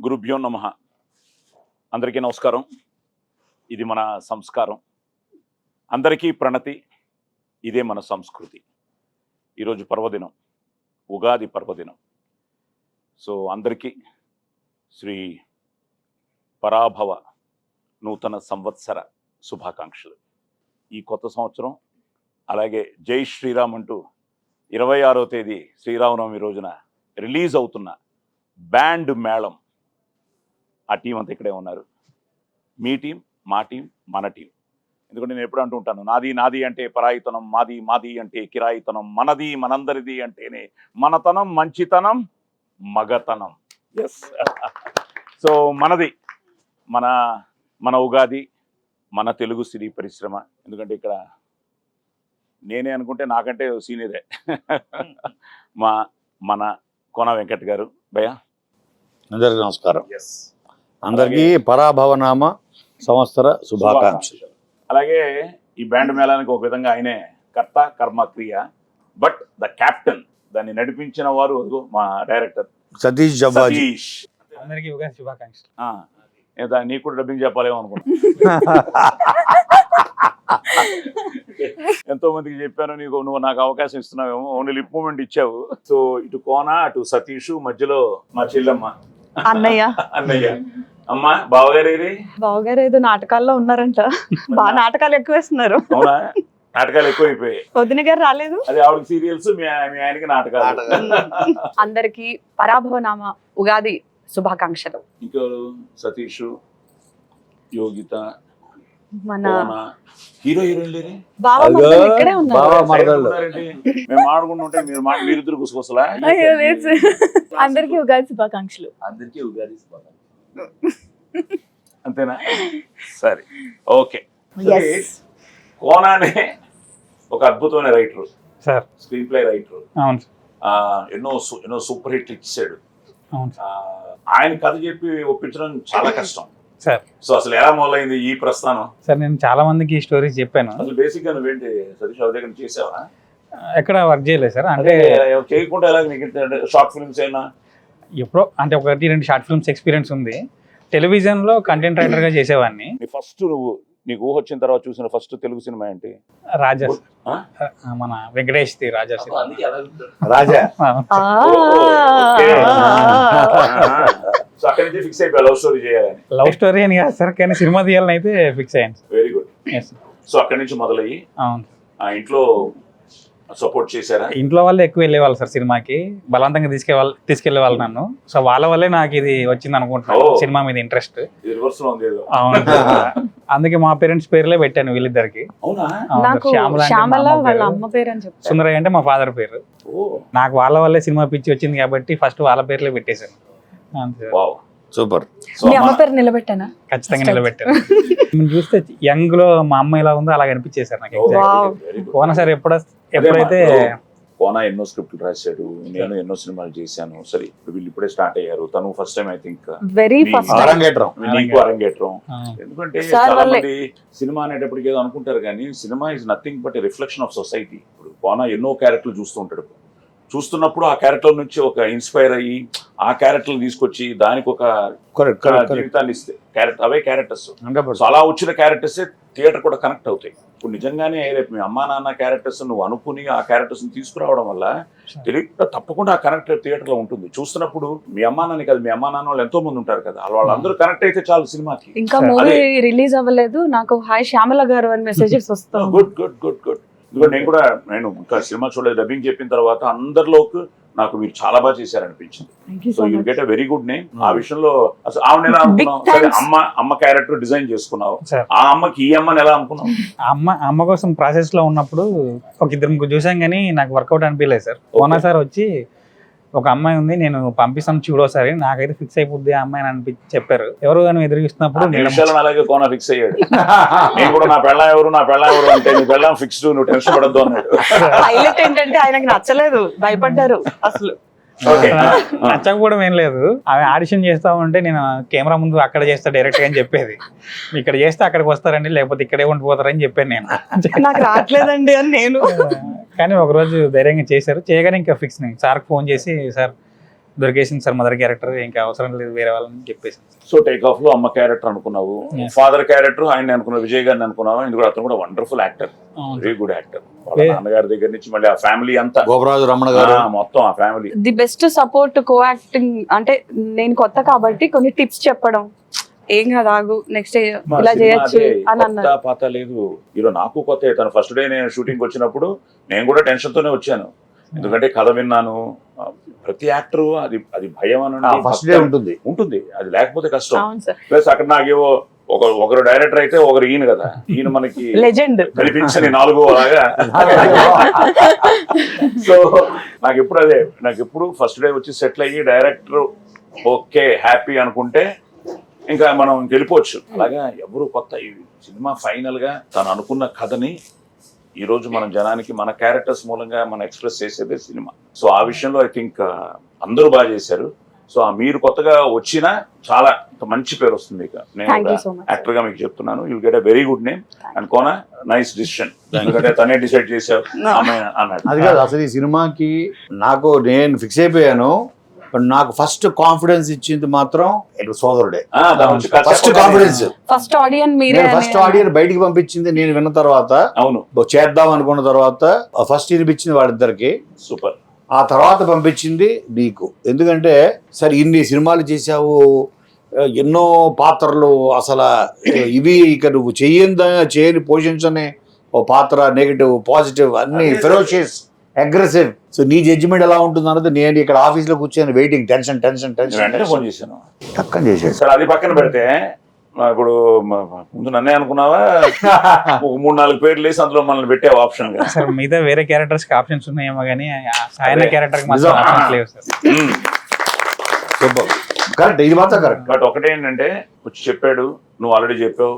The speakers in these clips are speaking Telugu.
గురుభ్యో నమః. అందరికీ నమస్కారం. ఇది మన సంస్కారం. అందరికీ ప్రణతి. ఇదే మన సంస్కృతి. ఈరోజు పర్వదినం, ఉగాది పర్వదినం. సో అందరికీ శ్రీ పరాభవ నూతన సంవత్సర శుభాకాంక్షలు. ఈ కొత్త సంవత్సరం అలాగే జై శ్రీరామ్ అంటూ 26వ తేదీ శ్రీరామనవమి రోజున రిలీజ్ అవుతున్న బ్యాండ్ మేళం, ఆ టీం అంతా ఇక్కడే ఉన్నారు. మీ టీం, మా టీం, మన టీం. ఎందుకంటే నేను ఎప్పుడు అంటూ ఉంటాను, నాది నాది అంటే పరాయితనం, మాది మాది అంటే కిరాయితనం, మనది మనందరిది అంటేనే మనతనం, మంచితనం, మగతనం. ఎస్. సో మనది మన మన ఉగాది, మన తెలుగు సినీ పరిశ్రమ. ఎందుకంటే ఇక్కడ నేనే అనుకుంటే నాకంటే సీనియరే మన కోన వెంకట్ గారు. భయ్యా అందరికీ నమస్కారం. ఎస్. అందరికీ పరాభవనామ సంవత్సర శుభాకాంక్షలు. అలాగే ఈ బ్యాండ్ మేళానికి ఒక విధంగా ఆయనే కర్త కర్మ క్రియ, బట్ ద కెప్టెన్, దాన్ని నడిపించిన వారు అదిగో మా డైరెక్టర్ సతీష్ జవ్వాజీ. సతీష్. అందరికీ ఉగాది శుభాకాంక్షలు. నీకు కూడా డబ్బింగ్ చెప్పాలేమో అనుకున్నా. ఎంతో మందికి చెప్పాను, నువ్వు నాకు అవకాశం ఇస్తున్నావేమో, ఓన్లీ లిప్ మూమెంట్ ఇచ్చావు. సో ఇటు కోన, అటు సతీష్, మధ్యలో మా చెల్లెమ్మ అన్నయ్య. అమ్మ బావగారు. బావగారు ఏదో నాటకాల్లో ఉన్నారంట. బాగా నాటకాలు ఎక్కువ వేస్తున్నారు. అవునా? నాటకాలు ఎక్కువైపోయాయి. వదిన గారు రాలేదు. అది ఆవిడకి సీరియల్స్, మీ ఆయనకి నాటకాలు. అందరికి పరాభవనామ ఉగాది శుభాకాంక్షలు. ఇంకెవరు? సతీష్, యోగిత, మన హీరో హీరోయిన్ లేరే? బావ మరదలు ఇక్కడే ఉన్నారు. బావ మరదళ్ళు. మేము ఆడుకుంటుంటే మీరిద్దరు గుసగుసలా. అందరికి ఉగాది శుభాకాంక్షలు. అందరికీ ఉగాది శుభాకాంక్షలు. అంతేనా? సరే, ఓకే. కోనానే ఒక అద్భుతమైన writer sir, screen play writer. అవును ఎన్నో సూపర్ హిట్ ఇచ్చాడు. అవును ఆయన కథ చెప్పి ఒప్పించడం చాలా కష్టం సార్. సో అసలు ఎలా మొదలైంది ఈ ప్రస్థానం? సార్, నేను చాలా మందికి ఈ స్టోరీస్ చెప్పాను. అసలు బేసిక్ గా నువ్వేంటి సతీష్ బాబు దగ్గర చేసావా? ఎక్కడ వర్క్ చేయలేదు సార్. అంటే చేయకుండా ఎలా నీకు షార్ట్ ఫిల్మ్స్ అయినా? ఎప్పుడో అంటే 1-2 షార్ట్ ఫిల్మ్స్ ఎక్స్పీరియన్స్ ఉంది. టెలివిజన్ లో కంటెంట్ రైటర్ గా చేసేవాడిని. ఫస్ట్ నీకు ఊహ వచ్చిన తర్వాత చూసిన ఫస్ట్ తెలుగు సినిమా ఏంటి? రాజా, మన Venkatesh the Raja cinema. Raja. So అక్కడి నుంచి ఫిక్స్ అయిపోయి లవ్ స్టోరీ చేయాలని. లవ్ స్టోరీ అని కాదు సార్, కానీ సినిమా తీయాలని అయితే ఫిక్స్ అయ్యాను. Very good. ఎస్. సో అక్కడి నుంచి మొదలయ్యి అవును. ఇంట్లో సపోర్ట్ చేశారా? ఇంట్లో వాళ్ళు ఎక్కువ వెళ్ళేవాళ్ళు సార్ సినిమాకి, బలవంతంగా తీసుకెళ్లేవాళ్ళు నన్ను. సో వాళ్ళ వల్లే నాకు ఇది వచ్చింది అనుకుంటున్నాను, సినిమా మీద ఇంట్రెస్ట్. రివర్స్ లో ఉంది. అవును. అందుకే మా పేరెంట్స్ పేర్లే పెట్టాను వీళ్ళిద్దరికి. అవునా? నాకు శ్యామల వాళ్ళ అమ్మ పేరు అని చెప్పారు. సుందరయ్య అంటే మా ఫాదర్ పేరు. నాకు వాళ్ళ వల్లే సినిమా పిచ్చి వచ్చింది కాబట్టి ఫస్ట్ వాళ్ళ పేర్లే పెట్టేశాను. సూపర్. మీ అమ్మ పేరు నిలబెట్టానా? ఖచ్చితంగా నిలబెట్టాను. నేను చూస్తే యంగ్ లో మా అమ్మ ఎలా ఉందో అలాగ అనిపించేశారు నాకు. కోన సార్ ఎప్పుడైతే కోన ఎన్నో స్క్రిప్ట్లు రాశాడు, నేను ఎన్నో సినిమాలు చేశాను. సరే, వీళ్ళు ఇప్పుడే స్టార్ట్ అయ్యారు. తను first time I think very first అరంగేట్రం. నీకు అరంగేట్రం. ఎందుకంటే చాలా మంది సినిమా అనేటప్పటికి ఏదో అనుకుంటారు, కానీ cinema is nothing but reflection of society. ఇప్పుడు కోన ఎన్నో క్యారెక్టర్లు చూస్తూ ఉంటాడు. చూస్తున్నప్పుడు ఆ క్యారెక్టర్ నుంచి ఒక ఇన్స్పైర్ అయ్యి ఆ క్యారెక్టర్ తీసుకొచ్చి దానికి ఒక జీవితాన్ని ఇస్తే అవే క్యారెక్టర్స్. సో అలా వచ్చిన క్యారెక్టర్స్ థియేటర్ కూడా కనెక్ట్ అవుతాయి. ఇప్పుడు నిజంగానే రేపు మీ అమ్మా నాన్న క్యారెక్టర్స్ నువ్వు అనుకుని ఆ క్యారెక్టర్స్ తీసుకురావడం వల్ల తెలియకుండా తప్పకుండా ఆ కనెక్ట్ థియేటర్ లో ఉంటుంది. చూస్తున్నప్పుడు మీ అమ్మా నాన్న కదా, మీ అమ్మా నాన్న వాళ్ళు ఎంతో మంది ఉంటారు కదా, వాళ్ళందరూ కనెక్ట్ అయితే చాలు సినిమాకి. ఇంకా మూవీ రిలీజ్ అవ్వలేదు, నాకు హాయ్ శ్యామల గారు అని మెసేజెస్ వస్తాయి. Good good good good. నేను ఇంకా సినిమా చూడలేదు, డబ్బింగ్ చెప్పిన తర్వాత అందరిలోకి నాకు మీరు చాలా బాగా చేశారనిపించింది. So you get a very good name. ఆ విషయంలో అసలు ఆమెను ఎలా అనుకున్నావు? సరే, అమ్మ క్యారెక్టర్ డిజైన్ చేసుకున్నావు, ఆ అమ్మకి ఈ అమ్మని ఎలా అనుకున్నావు? అమ్మ కోసం ప్రాసెస్ లో ఉన్నప్పుడు ఒక ఇద్దరు చూసాం, కానీ నాకు వర్కౌట్ అనిపించలేదు సార్. కోన సార్ వచ్చి ఒక అమ్మాయి ఉంది, నేను పంపిస్తాను చూడోసారి, నాకైతే ఫిక్స్ అయిపోద్ది ఆ అమ్మాయి అని చెప్పారు. ఎవరు అని ఎదురుస్తున్నప్పుడు అలాగే కోన ఫిక్స్ అయ్యాడు. నేను కూడా నా పెళ్ళం ఎవరు అంటే నీ పెళ్ళం ఫిక్స్డ్, నువ్వు టెన్షన్ పడద్దు అన్నాడు. హైలైట్ ఏంటంటే ఆయనకి నచ్చలేదు, భయపడ్డారు. అసలు నచ్చకపోవడం ఏం లేదు, ఆమె ఆడిషన్ చేస్తా ఉంటే నేను కెమెరా ముందు అక్కడ చేస్తా డైరెక్ట్ గా అని చెప్పేది. ఇక్కడ చేస్తే అక్కడికి వస్తారండి, లేకపోతే ఇక్కడే ఉండిపోతారని చెప్పాను నేను. నాకు రావట్లేదండి అని నేను. కానీ ఒకరోజు ధైర్యంగా చేశారు. చేయగానే ఇంకా ఫిక్స్. సార్కి ఫోన్ చేసి, సార్ దొరికేసింది సార్ మదర్ క్యారెక్టర్, ఇంకా అవసరం లేదు వేరే వాళ్ళని చెప్పేసి. సో టేక్ ఆఫ్ లో అమ్మ క్యారెక్టర్ అనుకున్నావు, Yes. ఫాదర్ క్యారెక్టర్ ఆయన అనుకున్నావు, విజయ్ గారిని అనుకున్నావు. ఎందుకంటే అతను కూడా wonderful actor, very good actor. వాళ్ళ Yeah. నాన్నగారి దగ్గర నుంచి మళ్ళీ ఆ ఫ్యామిలీ అంతా, గోపరాజు రమణ గారు మొత్తం ఆ family. The best support co acting అంటే నేను కొత్త కాబట్టి కొన్ని టిప్స్ చెప్పడం, ఏం కాదు ఆగు నెక్స్ట్ ఇలా చేయొచ్చు అని అన్నారు. పాత లేదు ఈరోజు నాకు కొత్త. తను ఫస్ట్ డే నేను షూటింగ్ వచ్చినప్పుడు నేను కూడా టెన్షన్ తోనే వచ్చాను, ఎందుకంటే కథ విన్నాను. ప్రతి యాక్టర్ అది అది భయం అని ఫస్ట్ డే ఉంటుంది ఉంటుంది, అది లేకపోతే కష్టం. అవును సార్, ప్లస్ అక్కడ నాకేవో ఒకరు డైరెక్టర్ అయితే ఒకరు ఈయన కదా, ఈయన మనకి లెజెండ్ కనిపించని నాలుగో లాగా. సో నాకు ఎప్పుడు ఫస్ట్ డే వచ్చి సెటిల్ అయ్యి డైరెక్టర్ ఓకే హ్యాపీ అనుకుంటే ఇంకా మనం వెళ్ళిపోవచ్చు. అలాగా ఎవరు కొత్త ఈ సినిమా ఫైనల్ గా తను అనుకున్న కథని ఈ రోజు మనం జనానికి మన క్యారెక్టర్స్ మూలంగా మనం ఎక్స్ప్రెస్ చేసేదే సినిమా. సో ఆ విషయంలో ఐ థింక్ అందరూ బాగా చేశారు. సో మీరు కొత్తగా వచ్చినా చాలా మంచి పేరు వస్తుంది మీకు. నేను Thank you so much. Actor గా మీకు చెప్తున్నాను, you'll get a very good name and Kona nice decision. ఎందుకంటే తనే డిసైడ్ చేశావు అమ్మాయి అన్నాడు. అది కాదు అసలు ఈ సినిమాకి నేను ఫిక్స్ అయిపోయాను. బట్ నాకు ఫస్ట్ కాన్ఫిడెన్స్ ఇచ్చింది మాత్రం సోదరుడే. ఫస్ట్ కాన్ఫిడెన్స్, ఫస్ట్ ఆడియన్ మీరే. ఫస్ట్ ఆడియన్ బయటికి పంపించింది నేను విన్న తర్వాత, అవును చేద్దాం అనుకున్న తర్వాత ఫస్ట్ వినిపించింది వాళ్ళిద్దరికి. సూపర్. ఆ తర్వాత పంపించింది నీకు. ఎందుకంటే సరే ఇన్ని సినిమాలు చేశావు, ఎన్నో పాత్రలు, అసలు ఇవి ఇక నువ్వు చేయని పోషించని ఓ పాత్ర, నెగిటివ్ పాజిటివ్ అన్ని ఫెరోషియస్ అగ్రెసివ్. సో నీ జడ్జిమెంట్ ఎలా ఉంటుంది అన్నది నేను ఇక్కడ ఆఫీస్ లో కూర్చొని వెయిటింగ్, టెన్షన్ వెంటనే ఫోన్ చేశాను, టక్కని చేశాడు. సరే అది పక్కన పెడితే ఇప్పుడు ముందు నన్నే అనుకున్నావా, ఒక 3-4 పేర్లు వేసి అందులో మనల్ని పెట్టావు ఆప్షన్ గా. సార్ మిగతా వేరే క్యారెక్టర్స్ కి ఆప్షన్స్ ఉన్నాయేమో కానీ సాయన అదే. క్యారెక్టర్ కి మాత్రం ఆప్షన్స్ లేవు సార్. సూపర్, కరెక్ట్, ఇది మాత్రం కరెక్ట్. బట్ ఒకటేంటంటే వచ్చి చెప్పాడు, నువ్వు ఆల్రెడీ చెప్పావు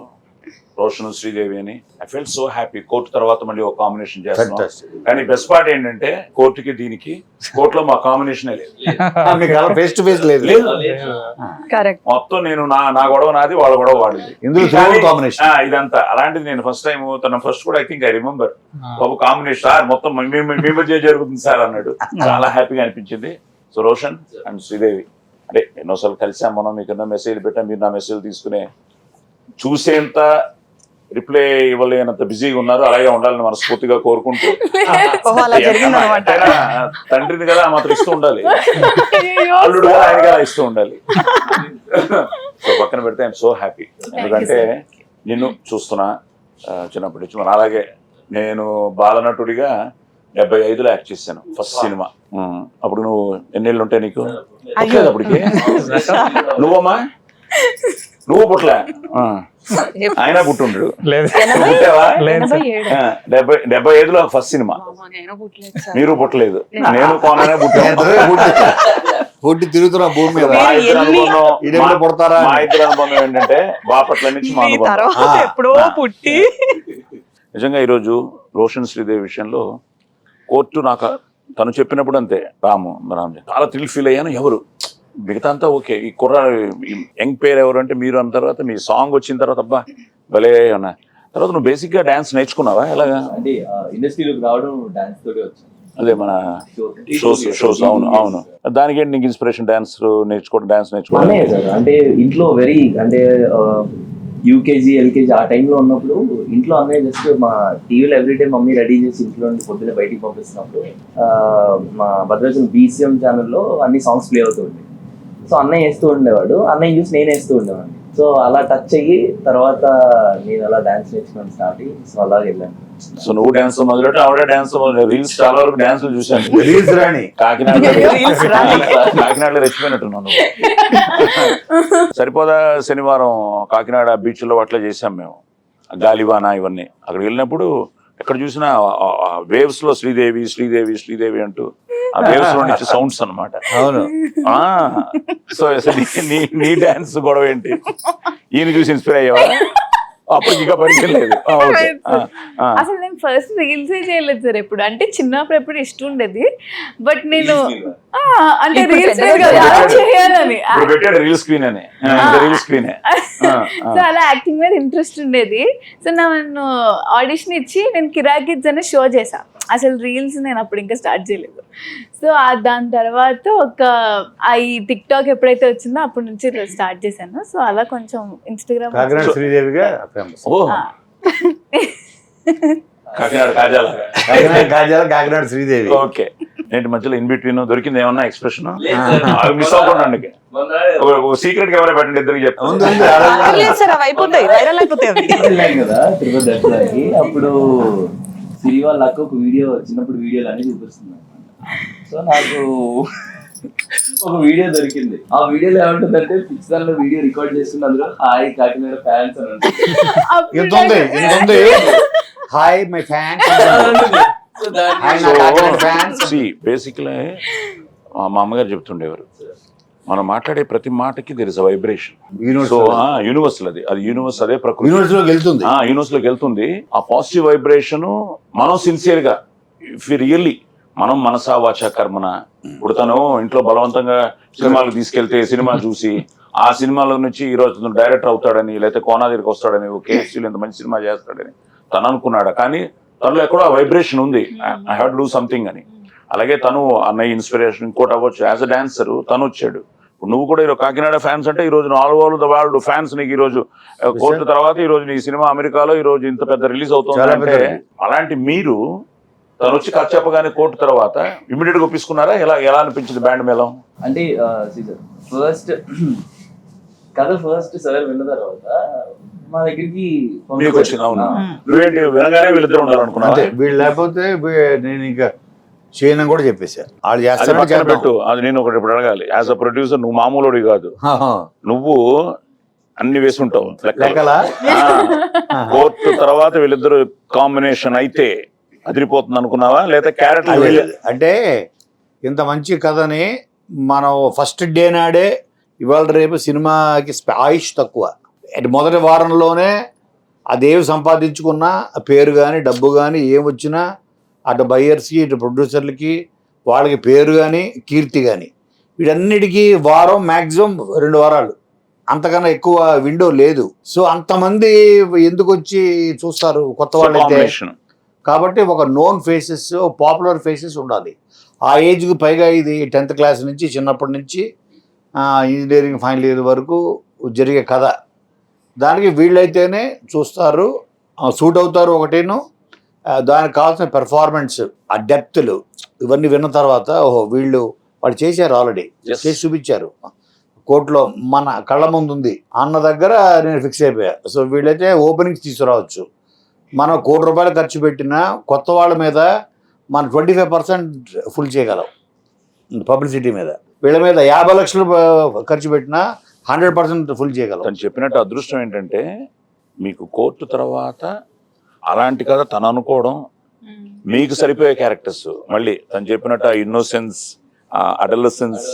రోషన్ శ్రీదేవి అని. I felt so happy. Court తర్వాత మళ్ళీ ఒక కాంబినేషన్ చేస్తాను. కానీ బెస్ట్ పార్ట్ ఏంటంటే కోర్టుకి దీనికి కోర్టులో మా కాంబినేషన్ లేదు, ఫేస్ టు ఫేస్ లేదు. కరెక్ట్. మొత్తం నేను నా గొడవ నాది, వాళ్ళ గొడవ వాడిది. ఇందులో కాంబినేషన్ ఇదంతా అలాంటిది. నేను ఫస్ట్ టైం తన ఫస్ట్ కూడా I think I remember Babu combination sir మొత్తం మీ మధ్య జరుగుతుంది సార్ అన్నాడు. చాలా హ్యాపీగా అనిపించింది. సో రోషన్ అండ్ శ్రీదేవి అంటే ఎన్నోసార్లు కలిసాం మనం, మీకు ఎన్నో మెసేజ్ పెట్టాం, మీరు నా మెసేజ్ తీసుకునే చూసేంత రిప్లై ఇవ్వలేనంత బిజీగా ఉన్నారు. అలాగే ఉండాలని మనస్ఫూర్తిగా కోరుకుంటూ, తండ్రిని కదా మాత్రం ఇస్తూ ఉండాలి, అల్లుడు కదా ఆయన కదా ఇస్తూ ఉండాలి. సో పక్కన పెడితే ఐఎమ్ సో హ్యాపీ. ఎందుకంటే నిన్ను చూస్తున్నా చిన్నప్పటి నుంచి. మన అలాగే నేను బాలనటుడిగా 75లో యాక్ట్ చేశాను ఫస్ట్ సినిమా. అప్పుడు నువ్వు ఎన్నేళ్ళు ఉంటాయి నీకు? అప్పటికి నువ్వమ్మా నువ్వు పుట్టలే, ఆయన పుట్టుండ్రు. లేదు పుట్టావా? 87. First cinema. మీరు పుట్టలేదు, నేను కోననే పుట్టాను. పుట్టి తిరుగుతున్నా భూమి మీద. మా ఇద్దరు అనుబంధం, ఇదేమో పుడతారా? మా ఇద్దరు అనుబంధం ఏంటంటే బాపట్ల నుంచి మా అనుబంధం. ఎప్పుడో పుట్టి నిజంగా ఈరోజు రోషన్ శ్రీదేవి విషయంలో కోర్టు నాకు తను చెప్పినప్పుడు అంతే, రాము చాలా థ్రిల్ ఫీల్ అయ్యాను. ఎవరు మిగతా అంతా ఓకే, ఈ యంగ్ పేరు ఎవరు అంటే మీరు అన్న తర్వాత మీ సాంగ్ వచ్చిన తర్వాత అబ్బా భలే అన్నా. తర్వాత నువ్వు బేసిక్ గా డాన్స్ నేర్చుకున్నావా ఎలాగా? అంటే ఇండస్ట్రీలోకి రావడం డాన్స్ తోటే వచ్చింది. అదే మన షోస్. అవును అవును. దానికి ఏంటి నీకు ఇన్స్పిరేషన్? డాన్స్ నేర్చుకోవడం అంటే ఇంట్లో వెరీ అంటే యూకేజీ ఎల్కేజీ ఆ టైంలో ఉన్నప్పుడు ఇంట్లో అన్నయ్య జస్ట్ మా టీవీలో ఎవ్రీడే మమ్మీ రెడీ చేసి ఇంట్లో నుండి పొద్దున్నే బయటికి పంపిస్తున్నప్పుడు మా భద్రాచలం BCM ఛానల్లో అన్ని సాంగ్స్ ప్లే అవుతుండే. సో అన్నయ్య వేస్తూ ఉండేవాడు, అన్నయ్య చూసి నేను వేస్తూ ఉండేవాడిని. సో అలా టచ్ అయ్యి తర్వాత నేను అలా డాన్స్ నేర్చుకుని స్టార్ట్ అయ్యి సో అలా వెళ్ళాను. సో నువ్వు డాన్స్ మొదలెట్టు, ఆవిడ డాన్స్ రీల్స్ చాలా వరకు డాన్సులు చూశాను. రీల్స్ రాని కాకినాడలో రెచ్చిపోయినట్టున్నాను. సరిపోదా శనివారం కాకినాడ బీచ్ లో అట్లా చేసాం మేము, గాలివాన ఇవన్నీ. అక్కడికి వెళ్ళినప్పుడు ఎక్కడ చూసినా వేవ్స్ లో శ్రీదేవి అంటూ ఆ వేవ్స్ లో నుంచి సౌండ్స్ అన్నమాట. అవును. సో నీ డాన్స్ గొడవ ఏంటి? ఈయన చూసి ఇన్స్పైర్ అయ్యేవా? అప్పుడు ఇంకా పరిచయం లేదు. అసలు నేను ఫస్ట్ రీల్స్ చేయలేదు సార్ ఎప్పుడు. అంటే చిన్నప్పుడు ఎప్పుడు ఇష్టం ఉండేది, బట్ నేను అంటే రీల్స్ చేయాలని పెట్టాడు రీల్ స్క్రీన్ అని. రీల్ స్క్రీన్ సో అలా యాక్టింగ్ మీద ఇంట్రెస్ట్ ఉండేది. సో నన్ను ఆడిషన్ ఇచ్చి నేను కిరాకిడ్స్ అనే షో చేశా. అసలు రీల్స్ నేను అప్పుడు ఇంకా స్టార్ట్ చేయలేదు. సో దాని తర్వాత ఈ టిక్ టాక్ ఎప్పుడైతే వచ్చిందో అప్పటి నుంచి స్టార్ట్ చేశాను. సో అలా కొంచెం ఇన్స్టాగ్రామ్ కాకినాడ శ్రీదేవిగా ఫేమస్. ఓ కాకినాడ కాజాల. కాకినాడ శ్రీదేవి. ఓకే, ఏంటి మధ్యలో ఇన్ బిట్వీన్ దొరికింది ఏమన్నా ఎక్స్ప్రెషన్ మిస్ అవ్వకుండా సీక్రెట్ కెమెరా పెట్టండి ఇద్దరికి చెప్తాను. సార్ అవి అయిపోతాయి, వైరల్ అయిపోతాయి అవి. వెళ్ళాం కదా తిరుపతి దర్శనానికి, అప్పుడు సిరి వాళ్ళ అక్క ఒక వీడియో, చిన్నప్పుడు వీడియోలు అన్ని చూపిస్తుంది. సో నాకు ఒక వీడియో దొరికింది. ఆ వీడియోలో ఏమంటుందంటే పిక్చర్ లో వీడియో రికార్డ్ చేస్తున్న అందులో హాయ్ కాకినాడ ఫ్యాన్స్ అని ఇంతుంది. Hi my fans. బేసిక్లీ మా అమ్మగారు చెప్తుండేవారు, మనం మాట్లాడే ప్రతి మాటకి there is a vibration. So universal అది యూనివర్స్, అదే ప్రకృతి యూనివర్స్లోకి వెళ్తుంది. యూనివర్స్లోకి వెళ్తుంది. ఆ పాజిటివ్ వైబ్రేషన్ మనం సిన్సియర్ గా ఇఫ్ రియల్లీ మనం మనసా వాచా కర్మన, ఇప్పుడు తను ఇంట్లో బలవంతంగా సినిమాలకు తీసుకెళ్తే సినిమా చూసి ఆ సినిమాలో నుంచి ఈరోజు డైరెక్టర్ అవుతాడని, లేకపోతే కోనా దగ్గరికి వస్తాడని, కేఎస్సీలో ఇంత మంచి సినిమా చేస్తాడని తను అనుకున్నాడు. కానీ తనలో ఎక్కడో ఆ వైబ్రేషన్ ఉంది, I have to do something అని. అలాగే తను అన్నయ్య ఇన్స్పిరేషన్ ఇంకోటి అవ్వచ్చు. యాజ్ అ డాన్సర్ తను వచ్చాడు. ఇప్పుడు నువ్వు కూడా ఈరోజు కాకినాడ ఫ్యాన్స్ అంటే ఈ రోజు all over the world fans నీకు. ఈ రోజు కోర్టు తర్వాత ఈ రోజు నీ సినిమా అమెరికాలో ఈ రోజు ఇంత పెద్ద రిలీజ్ అవుతుంది అంటే, అలాంటి మీరు తను వచ్చి కథ చెప్పగానే కోర్టు తర్వాత ఇమీడియట్ గా ఒప్పించుకున్నారా? ఎలా అనిపించింది బ్యాండ్ మేళం? అంటే ఫస్ట్ కథ సార్ విన్న తర్వాత మా దగ్గరికి మీకు వచ్చింది. అవును, నువ్వేంటి వినగానే వీళ్ళిద్దరు ఉండాలనుకున్నా? వీళ్ళు లేకపోతే నేను ఇంకా చేయను కూడా చెప్పేశారు. వాళ్ళు చేస్తారు పెట్టు. అది నేను ఒకటి ఇప్పుడు అడగాలి. యాజ్ అ ప్రొడ్యూసర్ నువ్వు మామూలుడి కాదు, నువ్వు అన్ని వేసుంటావు లెక్కలా. కోర్టు తర్వాత వీళ్ళిద్దరు కాంబినేషన్ అయితే అదిరిపోతుంది అనుకున్నావా, లేదా క్యారెక్టర్? అంటే ఇంత మంచి కథని మనం ఫస్ట్ డే నాడే ఇవాళ రేపు సినిమాకి ఆయుష్ తక్కువ. మొదటి వారంలోనే అదేవి సంపాదించుకున్నా పేరు కానీ డబ్బు కానీ ఏం వచ్చినా అటు బయ్యర్స్కి ఇటు ప్రొడ్యూసర్లకి వాళ్ళకి పేరు కానీ కీర్తి కానీ వీటన్నిటికీ వారం మ్యాక్సిమం 2 వారాలు, అంతకన్నా ఎక్కువ విండో లేదు. సో అంతమంది ఎందుకు వచ్చి చూస్తారు కొత్త వాళ్ళైతే? కాబట్టి ఒక నోన్ ఫేసెస్, పాపులర్ ఫేసెస్ ఉండాలి. ఆ ఏజ్కి పైగా ఇది 10th క్లాస్ నుంచి చిన్నప్పటి నుంచి ఇంజనీరింగ్ ఫైనల్ ఇయర్ వరకు జరిగే కథ. దానికి వీళ్ళైతేనే చూస్తారు, సూట్ అవుతారు. ఒకటేను దానికి కావాల్సిన పెర్ఫార్మెన్స్, ఆ డెప్త్లు ఇవన్నీ విన్న తర్వాత ఓహో వాళ్ళు చేశారు, ఆల్రెడీ చేసి చూపించారు, కోర్టులో మన కళ్ళ ముందు ఉంది అన్న దగ్గర నేను ఫిక్స్ అయిపోయా. సో వీళ్ళైతే ఓపెనింగ్స్ తీసుకురావచ్చు. మనం ₹1,00,00,000 ఖర్చు పెట్టినా కొత్త వాళ్ళ మీద మనం 25% ఫుల్ చేయగలం పబ్లిసిటీ మీద. వీళ్ళ మీద 50 లక్షలు ఖర్చు పెట్టినా 100% ఫుల్ చేయగలం. తను చెప్పినట్టు అదృష్టం ఏంటంటే మీకు కోర్టు తర్వాత అలాంటి కథ తను అనుకోవడం, మీకు సరిపోయే క్యారెక్టర్స్ మళ్ళీ తను చెప్పినట్టు ఇన్నోసెన్స్, అడలసెన్స్,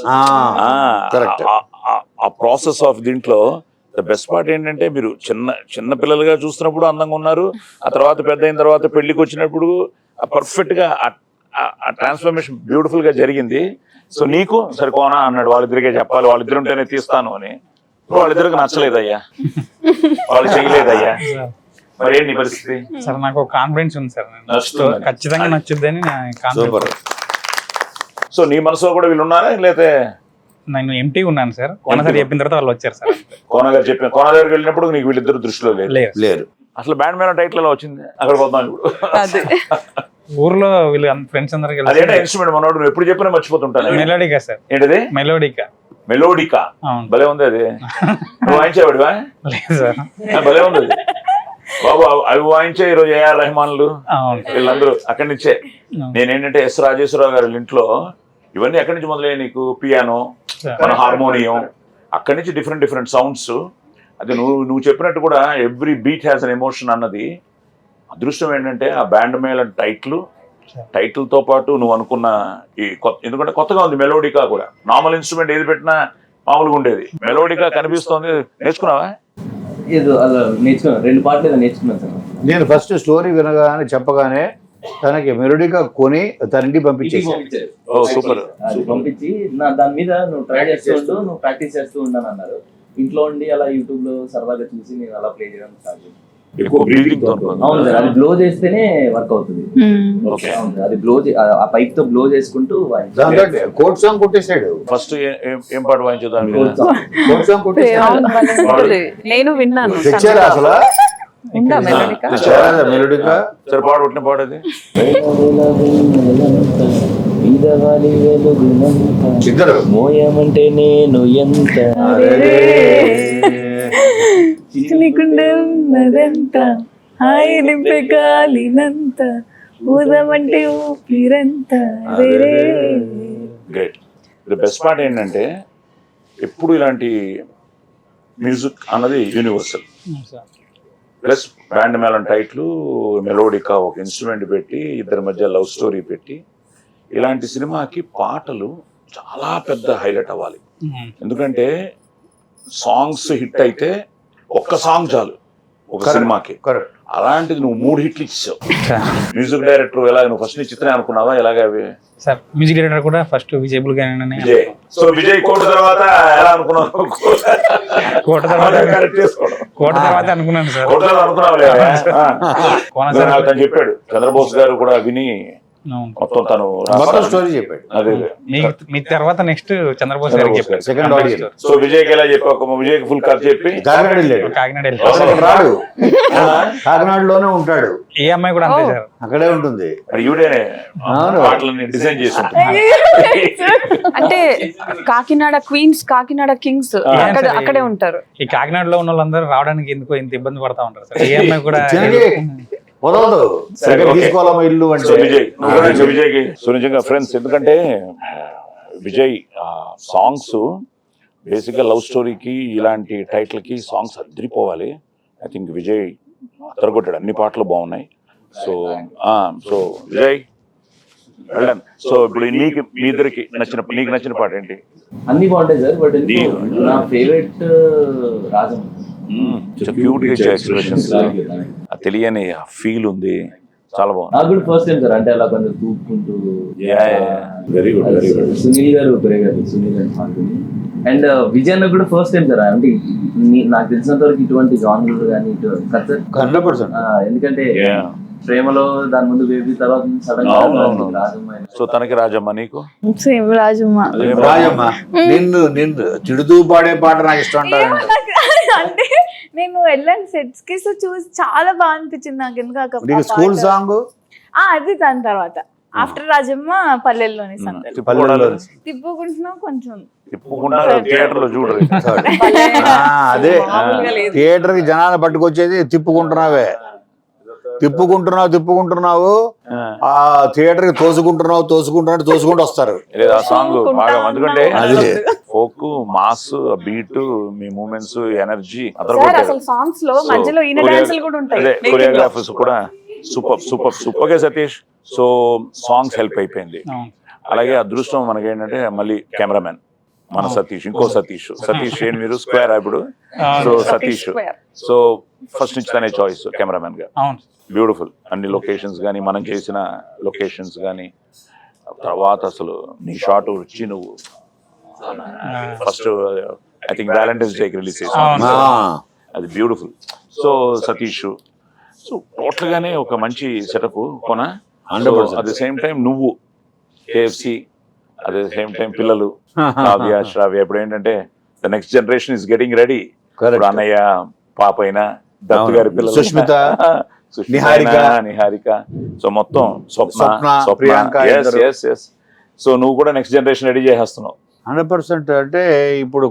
ఆ ప్రాసెస్ ఆఫ్ దీంట్లో ద బెస్ట్ పార్ట్ ఏంటంటే మీరు చిన్న పిల్లలుగా చూస్తున్నప్పుడు అందంగా ఉన్నారు, ఆ తర్వాత పెద్ద అయిన తర్వాత పెళ్లికి వచ్చినప్పుడు పర్ఫెక్ట్ గా ఆ ట్రాన్స్ఫర్మేషన్ బ్యూటిఫుల్ గా జరిగింది. సో నీకు సరికోనా అన్నాడు, వాళ్ళిద్దరికే చెప్పాలి, వాళ్ళిద్దరు ఉంటేనే తీస్తాను అని. వాళ్ళిద్దరికి నచ్చలేదయ్యా, వాళ్ళు చేయలేదయ్యా, మరి ఏంటి పరిస్థితి? సార్ నాకు కాన్ఫిడెన్స్ ఉంది సార్, ఖచ్చితంగా నచ్చుద్దని. సో నీ మనసులో కూడా వీళ్ళు ఉన్నారా, లేకపోతే? నేను ఎంటీ ఉన్నాను సార్. కోన సార్ చెప్పిన తర్వాత వాళ్ళు వచ్చారు సార్. కోన దగ్గరికి వెళ్ళినప్పుడు నీకు వీళ్ళిద్దరు దృష్టిలో లేరు. అసలు బ్యాండ్ మీద టైటిల్ ఎలా వచ్చింది? అక్కడ పోతాం ఇప్పుడు. ఊర్లో వీళ్ళు ఫ్రెండ్స్ అందరికి అదేంటో ఇన్స్ట్రుమెంట్ మనోడు నువ్వు ఎప్పుడు చెప్పినా మర్చిపోతుంటాను. మెలోడికా సార్. ఏంటది? మెలోడికా. భలే ఉంది అది. నువ్వు వాయించేవాడివా? లేదు సార్. భలే ఉంది బాబు. అవి వాయించే ఈరోజు ఏఆర్ రెహమాన్లు వీళ్ళందరూ అక్కడి నుంచే. నేనేంటంటే ఎస్ రాజేశ్వరరావు గారి ఇంట్లో ఇవన్నీ ఎక్కడి నుంచి మొదలయ్యాయి నీకు? పియానో, మన హార్మోనియం, అక్కడి నుంచి డిఫరెంట్ సౌండ్స్. అది నువ్వు చెప్పినట్టు కూడా every beat has an emotion అన్నది. అదృష్టం ఏంటంటే ఆ బ్యాండ్ మేళ టైటిల్ తో పాటు నువ్వు అనుకున్న ఈ ఎందుకంటే కొత్తగా ఉంది మెలోడికా కూడా. నార్మల్ ఇన్స్ట్రుమెంట్ ఏది పెట్టినా మామూలుగా ఉండేది, మెలోడికా కనిపిస్తోంది. నేర్చుకున్నావా? ఏదో అలా నేర్చుకున్నాను, 2 పాటలు ఏదో నేర్చుకున్నాను సార్. నేను ఫస్ట్ స్టోరీ వినగానే చెప్పగానే తనకి మెలోడికా కొని తన ఇంటికి పంపించేసి సూపర్ పంపించి దాని మీద నువ్వు ట్రై చేస్తూ ఉంటూ నువ్వు ప్రాక్టీస్ చేస్తూ ఉంటాను అన్నారు. ఇంట్లో ఉండి అలా యూట్యూబ్ లో సరదాగా చూసి నేను అలా ప్లే చేయడం స్టార్ట్ చేశాను. ఎక్కువ బ్రీతింగ్ అవును సార్, అది బ్లో చేస్తేనే వర్క్ అవుతుంది. ఓకే. అవును సార్, అది బ్లో ఆ పైప్ తో బ్లో చేసుకుంటూ దాంతో కోట్ సాంగ్ కొట్టేశాడు. ఫస్ట్ ఏం పాట వాయించుదాం కోట్ సాంగ్ కొట్టేశాడు. నేను విన్నాను. తెచ్చారా అసలు? ఉందా మెలోడికా? తెచ్చారా మెలోడిగా? సరే పాడు, కొట్టిన పాడేది. ఇద్దరు మోయమంటే నేను ఎంత నీకుండే ఉన్నదంత హాయి నింపే గాలినంత ఊదమంటే ఊపిరంత గ్రేట్. ది బెస్ట్ పార్ట్ ఏంటంటే ఎప్పుడు ఇలాంటి మ్యూజిక్ అన్నది యూనివర్సల్. ప్లస్ బ్యాండ్ మేళం టైట్లు, మెలోడికా ఒక ఇన్స్ట్రుమెంట్ పెట్టి ఇద్దరి మధ్య లవ్ స్టోరీ పెట్టి ఇలాంటి సినిమాకి పాటలు చాలా పెద్ద హైలైట్ అవ్వాలి. ఎందుకంటే సాంగ్స్ హిట్ అయితే ఒక్క సాంగ్ చాలు ఒక సినిమాకి. కరెక్ట్. అలాంటిది నువ్వు 3 హిట్లు ఇచ్చావు. మ్యూజిక్ డైరెక్టర్ ఎలా, నువ్వు ఫస్ట్ నీ చిత్రమే అనుకున్నావా ఎలాగ అవి? సార్ మ్యూజిక్ డైరెక్టర్ కూడా ఫస్ట్ విజయబుల్ గానే. విజయ్. సో విజయ్ కోట తర్వాత ఎలా అనుకున్నావు? కోట తర్వాత కరెక్ట్ చేసుకోవడం. కోట తర్వాత అనుకున్నాను సార్. కోట తర్వాత అనుకున్నావు లేదా? కోన సార్ తను చెప్పాడు, చంద్రబోస్ గారు కూడా విని మొత్తం తను మొత్తం స్టోరీ చెప్పాడు. అదే మీ తర్వాత నెక్స్ట్ చంద్రబోస్ గారికి చెప్పారు. Second audience. సో విజయ్కి ఎలా చెప్పావు? విజయ్కి ఫుల్ కథ చెప్పి కాకినాడ వెళ్ళాడు. కాకినాడ అసలు రాడు, కాకినాడలోనే ఉంటాడు. ఏ అమ్మాయి కూడా అంతే సార్, అక్కడే ఉంటుంది. మరి ఈవిడేనే అవును. పాటలని డిజైన్ చేసి ఉంటుంది. అంటే కాకినాడ క్వీన్స్, కాకినాడ కింగ్స్ అక్కడే ఉంటారు. ఈ కాకినాడలో ఉన్న వాళ్ళందరూ రావడానికి ఎందుకో ఇంత ఇబ్బంది పడతా ఉంటారు సార్. ఏ అమ్మాయి కూడా కుదరదు. తీసుకోవాలమ్మా ఇల్లు సో అంటే. విజయ్, నువ్వు కూడా ఇంకా విజయ్కి సో నిజంగా ఫ్రెండ్స్. ఎందుకంటే విజయ్ సాంగ్స్ బేసిక్గా లవ్ స్టోరీకి ఇలాంటి టైటిల్కి సాంగ్స్ అదిరిపోవాలి. ఐ థింక్ విజయ్ అదరగొట్టాడు, అన్ని పాటలు బాగున్నాయి. సో సో విజయ్ వెళ్ళండి. సో ఇప్పుడు నీకు మీ ఇద్దరికి నీకు నచ్చిన పాట ఏంటి? అన్ని బాగుంటాయి సార్, బట్ నా ఫేవరెట్ రాజం. క్యూట్ గా ఎక్స్ప్రెషన్స్, తెలియని ఫీల్ ఉంది, చాలా బాగుంది. నాకు కూడా ఫస్ట్ టైం సార్, అంటే అలా కొంచెం తూపుకుంటూ. Very good, very good. Sunil garu Sunil గారు పాడుతుంది. అండ్ విజయ్ అన్న కూడా ఫస్ట్ టైం సార్, అంటే నాకు తెలిసినంత వరకు ఇటువంటి జానర్ కానీ ఇటు కదా సార్. 100%. ఎందుకంటే ప్రేమలో దాని ముందు బేబీ, తర్వాత సడన్ గా రాజమ్మ. సో తనకి రాజమ్మ, నీకు సేమ్ రాజమ్మ. రాజమ్మ నిన్ను తిడుతూ పాడే పాట నాకు ఇష్టం అంటారు. అంటే నేను వెళ్ళాను సెట్స్ కి, సో చూసి చాలా బాగా అనిపించింది నాకు. ఎందుకు స్కూల్ సాంగ్ అది దాని తర్వాత ఆఫ్టర్ రాజమ్మ పల్లెల్లోని సందడి తిప్పుకుంటున్నాం కొంచెం థియేటర్ లో చూడరు. అదే థియేటర్ కి జనాన్ని పట్టుకొచ్చేది తిప్పుకుంటున్నావు ఆ థియేటర్ కి తోసుకుంటూ వస్తారు. ఆ సాంగ్ బాగా, ఎందుకంటే ఫోక్ మాస్ బీట్, మీ మూమెంట్స్, ఎనర్జీ, సాంగ్స్ లో మధ్యలో ఈయన డాన్సులు కూడా ఉంటాయి. కొరియోగ్రాఫర్స్ కూడా సూపర్ గా సతీష్. సో సాంగ్స్ హెల్ప్ అయిపోయింది. అలాగే అదృష్టం మనకి ఏంటంటే మళ్ళీ కెమెరామెన్ మన సతీష్, ఇంకో సతీష్ ఏంటి మీరు స్క్వేర్ ఇప్పుడు. సో సతీష్, సో ఫస్ట్ నుంచి తనే చాయిస్ కెమెరామెన్ గా. బ్యూటిఫుల్ అన్ని లొకేషన్స్ కానీ, మనం చేసిన లొకేషన్స్ కానీ. తర్వాత అసలు నీ షాట్ వచ్చి నువ్వు ఫస్ట్ ఐ థింక్ వ్యాలంటైన్స్ డేకి రిలీజ్ చేసావు, అది beautiful. So Satish, so total గానే ఒక మంచి సెటప్ కొన. అట్ ద సేమ్ టైం నువ్వు KFC, at the same time పిల్లలు శ్రావ్య. ఇప్పుడు ఏంటంటే the next generation is getting ready. అన్నయ్య పాప అయినా, దత్తు గారి పిల్లలు, సుష్మిత, నిహారిక, సో మొత్తం స్వప్న, ప్రియాంక. సో నువ్వు కూడా నెక్స్ట్ జనరేషన్ రెడీ చేసేస్తున్నావు. 100%. అంటే ఇప్పుడు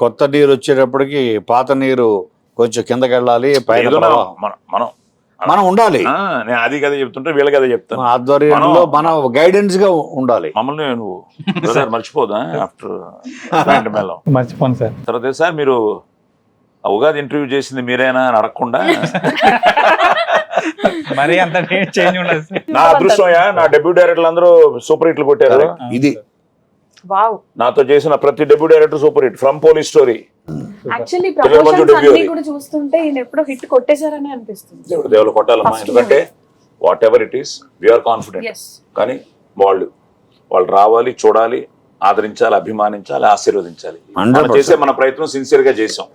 కొత్త నీరు వచ్చేటప్పటికి పాత నీరు కొంచెం కిందకి వెళ్ళాలి, పైన మనం ఉండాలి. నేను అది కదా చెప్తుంటే వీళ్ళకి అదే చెప్తాను. ఆధ్వర్యంలో మనం గైడెన్స్ గా ఉండాలి. మమ్మల్ని నువ్వు మర్చిపోదా ఆఫ్టర్ మర్చిపోను సార్. తర్వాత సార్ మీరు ఉగాది ఇంటర్వ్యూ చేసింది మీరేనా అని అడగకుండా మరి అంత చేంజ్ ఉండదు సార్. నా అదృష్టమయ్యా, నా డెబ్యూ డైరెక్టర్లు అందరూ సూపర్ హిట్లు కొట్టారు. ఇది నాతో చేసిన ప్రతి debut director super hit, from police story. Actually promotions అన్ని కూడా చూస్తుంటే ఈయన ఎప్పుడో హిట్ కొట్టేశారని అనిపిస్తుంది. దేవుడు కొట్టాలమ్మా, ఎందుకంటే whatever it is we're confident. కానీ వాళ్ళు రావాలి, చూడాలి, ఆదరించాలి, అభిమానించాలి, ఆశీర్వదించాలి. మనం చేసే మన ప్రయత్నం సిన్సియర్ గా చేసాం.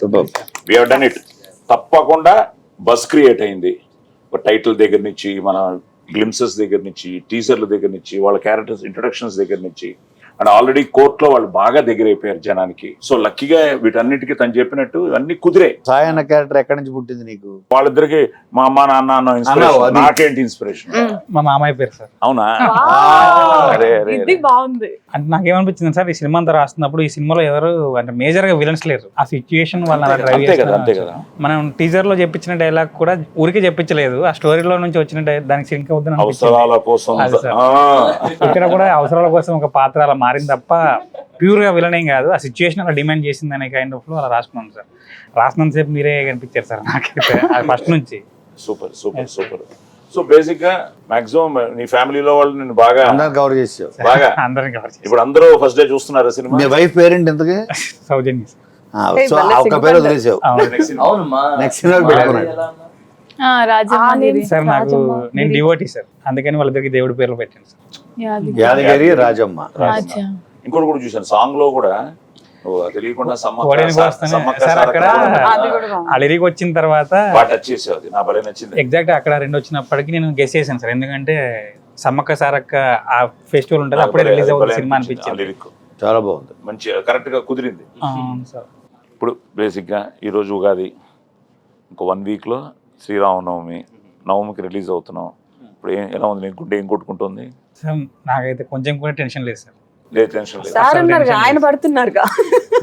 We have done it. తప్పకుండా బస్ క్రియేట్ అయింది. ఒక టైటిల్ దగ్గర నుంచి, మన గ్లిమ్సెస్ దగ్గర నుంచి, టీజర్ల దగ్గర నుంచి, వాళ్ళ క్యారెక్టర్స్ ఇంట్రొడక్షన్స్ దగ్గర నుంచి, అండ్ ఆల్రెడీ కోర్టులో వాళ్ళు బాగా దగ్గర అయిపోయారు జనానికి. సో లక్కీగా వీటన్నిటికీ తను చెప్పినట్టు ఇవన్నీ కుదిరే. సాయి అన్న క్యారెక్టర్ ఎక్కడి నుంచి పుట్టింది నీకు? వాళ్ళిద్దరికి మా అమ్మ నాన్న అన్న ఇన్స్పిరేషన్, అది. నాకేంటి ఇన్స్పిరేషన్? మా మామయ్య పేరు సార్. అవునా? అరే అరే ఇది బాగుంది. అంటే నాకేమనిపించింది సార్, ఈ సినిమా అంతా రాస్తున్నప్పుడు ఈ సినిమాలో ఎవరు అంటే మేజర్ గా విలన్స్ లేరు. ఆ సిచ్యుయేషన్ వాళ్ళ అంతే కదా, అంతే కదా. మనం టీజర్ లో చెప్పించిన డైలాగ్ కూడా ఊరికే చెప్పించలేదు, ఆ స్టోరీలో నుంచి వచ్చిన దానికి సింక్ అవుతుంది. అవసరాల కోసం. అది సార్. ఇక్కడ కూడా అవసరాల కోసం ఒక పాత్ర అలా మారింది తప్ప ప్యూర్ గా విలన్ ఏం కాదు. ఆ సిచ్యువేషన్ అలా డిమాండ్ చేసింది అనే కైండ్ ఆఫ్ లో అలా రాసుకున్నాను సార్. రాసినంతసేపు మీరే కనిపించారు సార్ నాకైతే ఫస్ట్ నుంచి. Super super super. So basic గా మాక్సిమం నీ ఫ్యామిలీలో వాళ్ళు నేను బాగా అందరం కవర్ చేసావు బాగా అందరం కవర్ చేశారు. ఇప్పుడు అందరూ ఫస్ట్ డే చూస్తున్నారు సినిమా. మీ వైఫ్ పేరెంట్ ఎంతకి? సౌజన్య సార్. సో ఒక పేరు వదిలేసావు, అవును మా నెక్స్ట్ సినిమా పెట్టుకున్నాడు. రాజమౌళి సార్ నాకు నేను డివోటీ సార్, అందుకని వాళ్ళిద్దరికి దేవుడి పేర్లు పెట్టాను సార్. యాదగిరి రాజమ్మ. ఇంకోటి కూడా చూసాను సాంగ్ లో కూడా, తెలియకుండా ఓడేనికి వస్తానే సార్ అక్కడ ఆ లిరిక్ వచ్చిన తర్వాత టచ్ చేసేది నా భలే నచ్చింది. ఎగ్జాక్ట్ అక్కడ 2 వచ్చినప్పటికీ నేను గెస్ చేశాను సార్, ఎందుకంటే సమ్మక్క సారక్క ఆ ఫెస్టివల్ ఉంటుంది అప్పుడే రిలీజ్ అవుతుంది సినిమా అనిపించింది. లిరిక్ చాలా బాగుంది, మంచి కరెక్ట్ గా కుదిరింది. సార్ ఇప్పుడు బేసిక్ గా ఈ రోజు ఉగాది, ఇంకో 1 వీక్ లో శ్రీరామనవమి, నవమికి రిలీజ్ అవుతున్నాం. ఇప్పుడు ఎలా ఉంది నీకు? గుడ్డ ఏం కొట్టుకుంటుంది? సార్ నాకైతే కొంచెం కూడా టెన్షన్ లేదు సార్. లేదు, టెన్షన్ లేదు. సార్ ఉన్నారు, ఆయన పడుతున్నారు.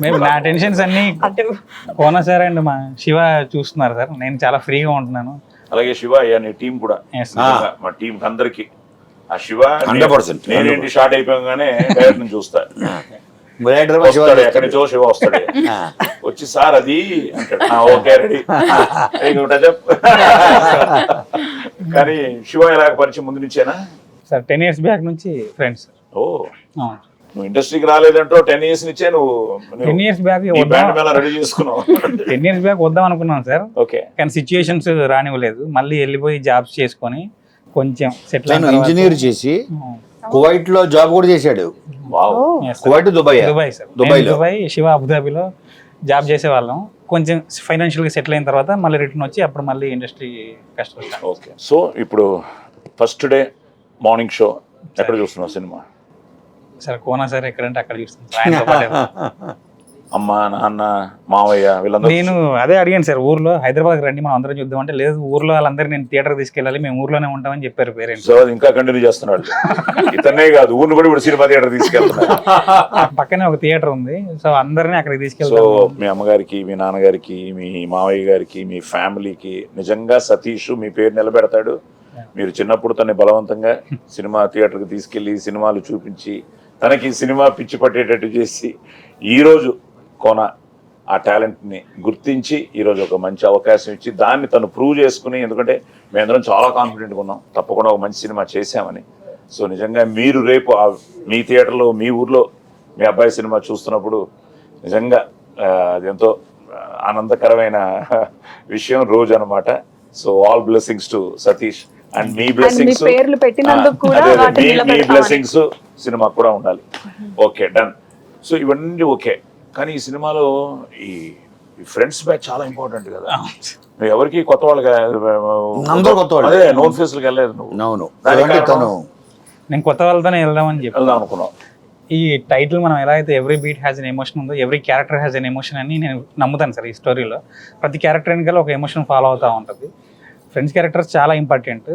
మేము నా టెన్షన్స్ అన్ని కోన సార్ అండ్ మా శివ చూస్తున్నారు సార్. నేను చాలా ఫ్రీగా ఉంటున్నాను. అలాగే శివ అయ్యా నీ టీం కూడా, Yes. మా టీం అందరికి. ఆ శివ 100%. నేనేంటి షార్ట్ అయిపోగానే డైరెక్ట్ నుంచి చూస్తా, డైరెక్టర్ వస్తాడు ఎక్కడి నుంచో శివ వస్తాడు, వచ్చి సార్ అది అంటాడు, ఓకే రెడీ కానీ శివ ఎలా పరిచయం ముందు నుంచేనా సార్ 10 years బ్యాక్ నుంచి ఫ్రెండ్స్. ఓ నువ్వు ఇండస్ట్రీకి రాలేదంటో 10 years నుంచే 10 years back band Mela ready చేసుకున్నావు. 10 years బ్యాక్ వద్దాం అనుకున్నాను సార్, ఓకే. కానీ సిచ్యుయేషన్స్ రానివ్వలేదు. మళ్ళీ వెళ్ళిపోయి జాబ్స్ చేసుకొని కొంచెం సెటిల్ నేను ఇంజనీర్ చేసి కువైట్ లో జాబ్ కూడా చేశాడు. Wow. Kuwait Dubai Dubai sir. దుబాయ్లో. దుబాయ్ శివ అబుదాబిలో జాబ్ చేసేవాళ్ళం. కొంచెం ఫైనాన్షియల్గా సెటిల్ అయిన తర్వాత మళ్ళీ రిటర్న్ వచ్చి అప్పుడు మళ్ళీ ఇండస్ట్రీ కష్టం. ఓకే. సో ఇప్పుడు ఫస్ట్ డే మార్నింగ్ షో ఎక్కడ చూస్తున్నావు సినిమా? సార్ కోనా సార్ ఎక్కడంటే అక్కడ చూస్తున్నాను ఆయనతో పాటే. అమ్మ నాన్న మావయ్య వీళ్ళందరూ నేను అదే అడిగాను సార్, ఊర్లో హైదరాబాద్ రండి మనం అందరం చూద్దాం అంటే, లేదు ఊర్లో వాళ్ళందరూ నేను థియేటర్ తీసుకెళ్ళాలి, మేము ఊర్లోనే ఉంటామని చెప్పారు పేరెంట్స్. సో ఇంకా కంటిన్యూ చేస్తున్నాడు. ఇతనే కాదు ఊరిని కూడా ఇప్పుడు సినిమా థియేటర్ తీసుకెళ్తున్నాడు. పక్కనే ఒక థియేటర్ ఉంది, సో అందరినీ అక్కడికి సో తీసుకెళ్తాం. మీ అమ్మగారికి, మీ నాన్నగారికి, మీ మావయ్య గారికి, మీ ఫ్యామిలీకి నిజంగా సతీష్ మీ పేరు నిలబెడతాడు. మీరు చిన్నప్పుడు తనని బలవంతంగా సినిమా థియేటర్కి తీసుకెళ్లి సినిమాలు చూపించి తనకి సినిమా పిచ్చి పట్టేటట్టు చేసి ఈరోజు కోన ఆ టాలెంట్ని గుర్తించి ఈరోజు ఒక మంచి అవకాశం ఇచ్చి దాన్ని తను ప్రూవ్ చేసుకుని, ఎందుకంటే మేమందరం చాలా కాన్ఫిడెంట్గా ఉన్నాం తప్పకుండా ఒక మంచి సినిమా చేశామని. సో నిజంగా మీరు రేపు మీ థియేటర్లో మీ ఊర్లో మీ అబ్బాయి సినిమా చూస్తున్నప్పుడు నిజంగా అదెంతో ఆనందకరమైన విషయం రోజు అనమాట. So all blessings to Satish and me blessings, పేర్లు పెట్టినందుకు కూడా మీ బ్లెస్సింగ్స్ సినిమా కూడా ఉండాలి. Okay done. సో ఇవన్నీ ఓకే, కానీ ఈ సినిమాలో ఈ ఫ్రెండ్స్ బ్యాచ్ చాలా ఇంపార్టెంట్ కదా. నువ్వు ఎవరికి కొత్త వాళ్ళకి అందరూ కొత్త వాళ్ళు. అదే నోన్ ఫేస్లకు వెళ్ళలేదు నువ్వు. అవును, తను నేను కొత్త వాళ్ళతోనే వెళ్దామని చెప్పి వెళ్దాం అనుకున్నావు. ఈ టైటిల్ మనం ఎలా అయితే every beat has an emotion ఉందో, every character has an emotion అని నేను నమ్ముతాను సార్. ఈ స్టోరీలో ప్రతి క్యారెక్టర్ వెనకాల ఒక ఎమోషన్ ఫాలో అవుతూ ఉంటుంది. ఫ్రెండ్స్ క్యారెక్టర్స్ చాలా ఇంపార్టెంట్,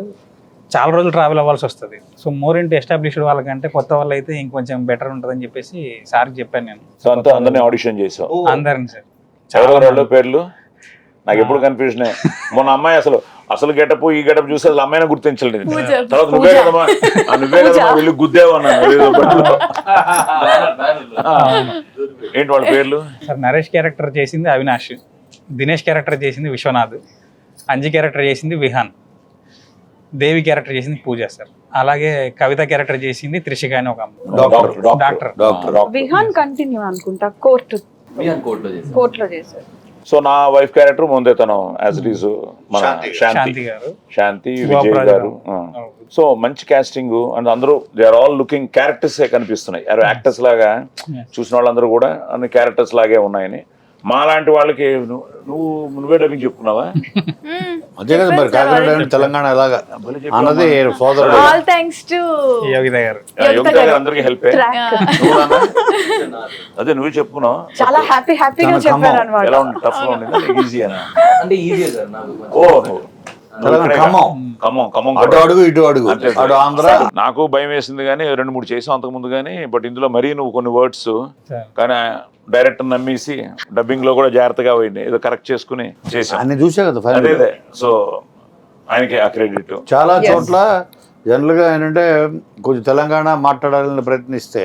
చాలా రోజులు ట్రావెల్ అవ్వాల్సి వస్తుంది. సో మోర్ ఇంటూ ఎస్టాబ్లిష్డ్ వాళ్ళకంటే కొత్త వాళ్ళు అయితే ఇంకొంచెం బెటర్ ఉంటుందని చెప్పేసి సార్కి చెప్పాను నేను. సో అంతా అందరినీ ఆడిషన్ చేసావు? అందరిని సార్. ఎవరెవరు పేర్లు నాకు ఎప్పుడు కన్ఫ్యూజన్. మొన్న అమ్మాయి అసలు గెటప్ ఈ గెటప్ చూసి అసలు అమ్మాయిని గుర్తించలేదు. తర్వాత నువ్వే కదమ్మా వెళ్ళి గుద్దేవు అన్నాను. ఏంటి వాళ్ళ పేర్లు? సార్ నరేష్ క్యారెక్టర్ చేసింది అవినాష్, దినేష్ క్యారెక్టర్ చేసింది విశ్వనాథ్, అంజి క్యారెక్టర్ చేసింది విహాన్, దేవి క్యారెక్టర్ చేసింది పూజ సార్. అలాగే కవిత క్యారెక్టర్ చేసింది త్రిషిక అని ఒక డాక్టర్. విహాన్ కంటిన్యూ అనుకుంటా కోర్టులో చేశారు. సో నా వైఫ్ క్యారెక్టర్ ముందే తను యాజ్ ఇట్ ఈస్ మన శాంతి గారు, శాంతి విజయ్ గారు. సో మంచి కాస్టింగ్ అండ్ అందరూ they are all looking characters కనిపిస్తున్నాయి. యాక్టర్స్ లాగా చూసిన వాళ్ళందరూ కూడా అన్ని క్యారెక్టర్స్ లాగే ఉన్నాయని. మా లాంటి వాళ్ళకి నువ్వే డబ్బింగ్ చెప్పుకున్నావా? అదే కదా మరి కాకినాడ అంటే తెలంగాణ ఎలాగా అన్నది సోదరుడు. ఆల్ థ్యాంక్స్ టు యోగిత గారు. యోగిత గారు అందరికీ హెల్ప్ అదే నువ్వే చెప్పుకున్నావు. చాలా హ్యాపీగా చెప్పారు అనమాట. ఎలా ఉంది? టఫ్ గా ఉంది? ఈజీనా? అంటే ఈజీ సార్ నాకు. ఓ తెలంగాణ ఖమ్మం అటు అడుగు ఇటు అడుగు అటు ఆంధ్ర. నాకు భయం వేసింది కానీ 2-3 చేసాం అంతకు ముందు కానీ, బట్ ఇందులో మరీ నువ్వు కొన్ని వర్డ్స్ కానీ డైరెక్టర్ నమ్మేసి డబ్బింగ్ లో కూడా జాగ్రత్తగా పోయింది, ఏదో కరెక్ట్ చేసుకుని చేసాం. అన్ని చూసా కదా అదే సో ఆయనకి ఆ క్రెడిట్. చాలా చోట్ల జనరల్ గా ఏంటంటే కొంచెం తెలంగాణ మాట్లాడాలని ప్రయత్నిస్తే